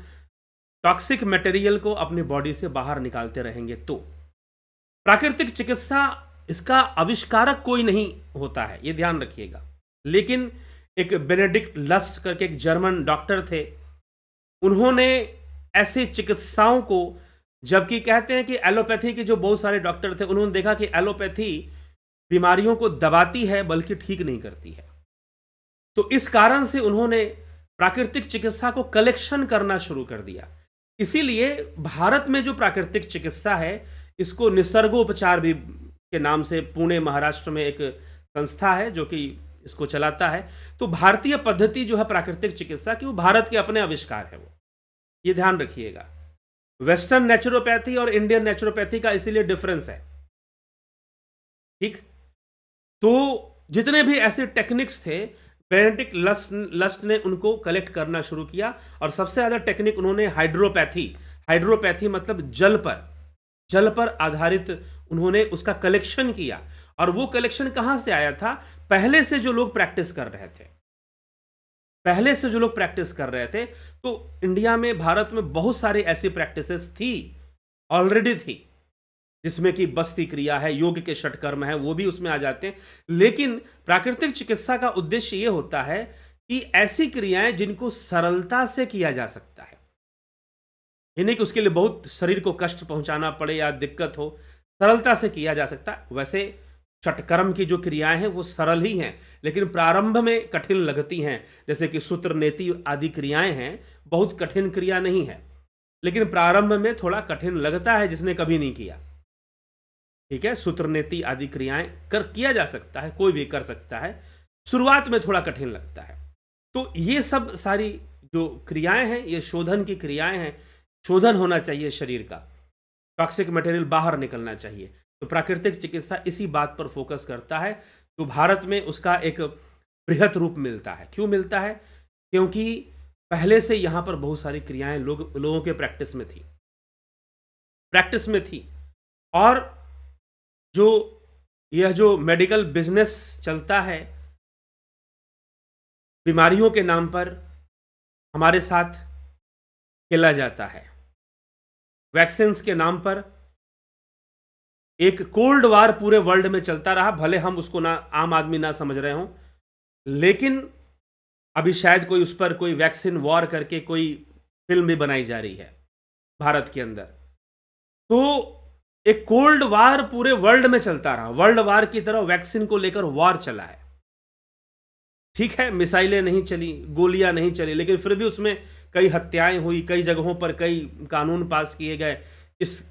टॉक्सिक मटेरियल को अपनी बॉडी से बाहर निकालते रहेंगे तो। प्राकृतिक चिकित्सा, इसका आविष्कारक कोई नहीं होता है, ये ध्यान रखिएगा। लेकिन एक बेनेडिक्ट लस्ट करके एक जर्मन डॉक्टर थे, उन्होंने ऐसे चिकित्साओं को, जबकि कहते हैं कि एलोपैथी के जो बहुत सारे डॉक्टर थे, उन्होंने देखा कि एलोपैथी बीमारियों को दबाती है बल्कि ठीक नहीं करती है। तो इस कारण से उन्होंने प्राकृतिक चिकित्सा को कलेक्शन करना शुरू कर दिया। इसीलिए भारत में जो प्राकृतिक चिकित्सा है, इसको निसर्गोपचार भी के नाम से पुणे महाराष्ट्र में एक संस्था है जो कि इसको चलाता है। तो भारतीय पद्धति जो है प्राकृतिक चिकित्सा की, वो भारत के अपने आविष्कार है, वो ये ध्यान रखिएगा। वेस्टर्न नेचुरोपैथी और इंडियन नेचुरोपैथी का इसीलिए डिफरेंस है, ठीक। तो जितने भी ऐसे टेक्निक्स थे, बेनेडिक्ट लस्ट ने उनको कलेक्ट करना शुरू किया, और सबसे ज्यादा टेक्निक उन्होंने हाइड्रोपैथी मतलब जल पर आधारित उन्होंने उसका कलेक्शन किया। और वो कलेक्शन कहां से आया था, पहले से जो लोग प्रैक्टिस कर रहे थे, तो इंडिया में, भारत में बहुत सारी ऐसी प्रैक्टिसेस थी, ऑलरेडी थी, जिसमें कि बस्ती क्रिया है, योग के षटकर्म है, वो भी उसमें आ जाते हैं। लेकिन प्राकृतिक चिकित्सा का उद्देश्य ये होता है कि ऐसी क्रियाएं जिनको सरलता से किया जा सकता है, यानी कि उसके लिए बहुत शरीर को कष्ट पहुंचाना पड़े या दिक्कत हो, सरलता से किया जा सकता है। वैसे षटकर्म की जो क्रियाएं हैं वो सरल ही हैं, लेकिन प्रारंभ में कठिन लगती हैं। जैसे कि सूत्र नेति आदि क्रियाएं हैं, बहुत कठिन क्रिया नहीं है, लेकिन प्रारंभ में थोड़ा कठिन लगता है जिसने कभी नहीं किया, ठीक है। सूत्र नेति आदि क्रियाएं किया जा सकता है, कोई भी कर सकता है, शुरुआत में थोड़ा कठिन लगता है। तो ये सब सारी जो क्रियाएं हैं, ये शोधन की क्रियाएं हैं, शोधन होना चाहिए शरीर का, टॉक्सिक मटेरियल बाहर निकलना चाहिए। तो प्राकृतिक चिकित्सा इसी बात पर फोकस करता है। तो भारत में उसका एक बृहत रूप मिलता है। क्यों मिलता है? क्योंकि पहले से यहाँ पर बहुत सारी क्रियाएं लोगों के प्रैक्टिस में थी। और यह जो मेडिकल बिजनेस चलता है बीमारियों के नाम पर, हमारे साथ खेला जाता है। वैक्सीन्स के नाम पर एक कोल्ड वार पूरे वर्ल्ड में चलता रहा, भले हम उसको ना आम आदमी ना समझ रहे हों, लेकिन अभी शायद कोई उस पर कोई वैक्सीन वॉर करके कोई फिल्म भी बनाई जा रही है भारत के अंदर। तो एक कोल्ड वार पूरे वर्ल्ड में चलता रहा, वर्ल्ड वार की तरह वैक्सीन को लेकर वॉर चला है। ठीक है, मिसाइलें नहीं चली, गोलियां नहीं चली, लेकिन फिर भी उसमें कई हत्याएं हुई, कई जगहों पर कई कानून पास किए गए,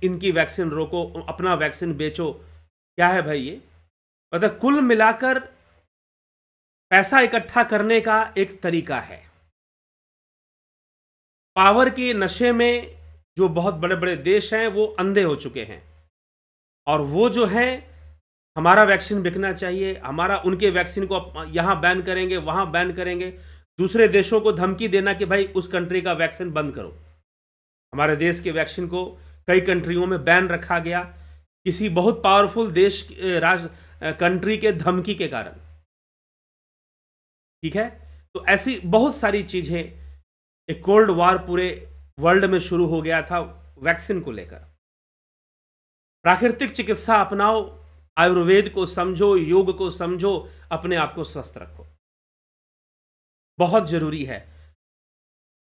इनकी वैक्सीन रोको, अपना वैक्सीन बेचो। क्या है भाई ये? मतलब कुल मिलाकर पैसा इकट्ठा करने का एक तरीका है। पावर के नशे में जो बहुत बड़े बड़े देश हैं वो अंधे हो चुके हैं, और वो जो है हमारा वैक्सीन बिकना चाहिए, हमारा उनके वैक्सीन को यहां बैन करेंगे, वहां बैन करेंगे, दूसरे देशों को धमकी देना कि भाई उस कंट्री का वैक्सीन बंद करो। हमारे देश के वैक्सीन को कई कंट्रियों में बैन रखा गया किसी बहुत पावरफुल देश कंट्री के धमकी के कारण। ठीक है, तो ऐसी बहुत सारी चीजें, एक कोल्ड वॉर पूरे वर्ल्ड में शुरू हो गया था वैक्सीन को लेकर। प्राकृतिक चिकित्सा अपनाओ, आयुर्वेद को समझो, योग को समझो, अपने आप को स्वस्थ रखो, बहुत जरूरी है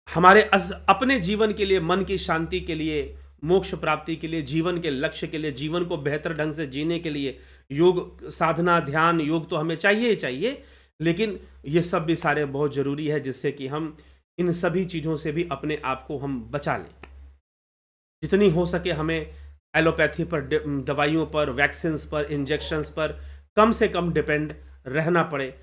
हमारे अपने जीवन के लिए, मन की शांति के लिए, मोक्ष प्राप्ति के लिए, जीवन के लक्ष्य के लिए, जीवन को बेहतर ढंग से जीने के लिए योग साधना, ध्यान, योग तो हमें चाहिए ही चाहिए, लेकिन ये सब भी सारे बहुत जरूरी है, जिससे कि हम इन सभी चीज़ों से भी अपने आप को हम बचा लें। जितनी हो सके हमें एलोपैथी पर, दवाइयों पर, वैक्सीन्स पर, इंजेक्शंस पर कम से कम डिपेंड रहना पड़े,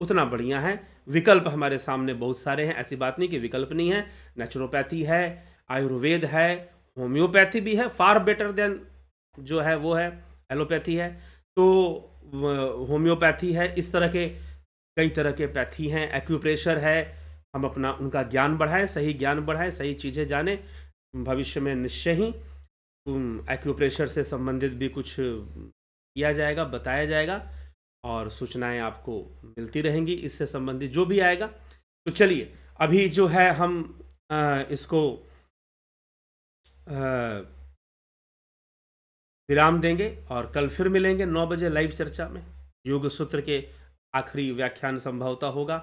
उतना बढ़िया है। विकल्प हमारे सामने बहुत सारे हैं, ऐसी बात नहीं कि विकल्प नहीं है। नेचुरोपैथी है, आयुर्वेद है, होम्योपैथी भी है, फार बेटर देन जो है वो है एलोपैथी है। तो होम्योपैथी है, इस तरह के कई तरह के पैथी हैं, एक्यूप्रेशर है। हम अपना उनका ज्ञान बढ़ाएं, सही ज्ञान बढ़ाएं, सही चीज़ें जानें। भविष्य में निश्चय ही एक्यूप्रेशर से संबंधित भी कुछ किया जाएगा, बताया जाएगा, और सूचनाएं आपको मिलती रहेंगी इससे संबंधित जो भी आएगा। तो चलिए अभी जो है हम इसको विराम देंगे, और कल फिर मिलेंगे 9 बजे लाइव चर्चा में। योग सूत्र के आखिरी व्याख्यान संभवतः होगा,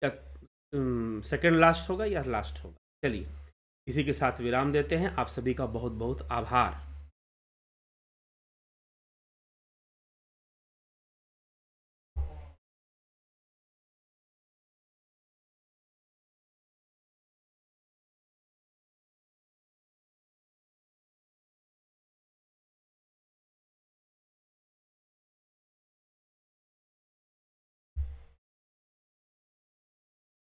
या सेकंड लास्ट होगा या लास्ट होगा। चलिए इसी के साथ विराम देते हैं। आप सभी का बहुत बहुत आभार।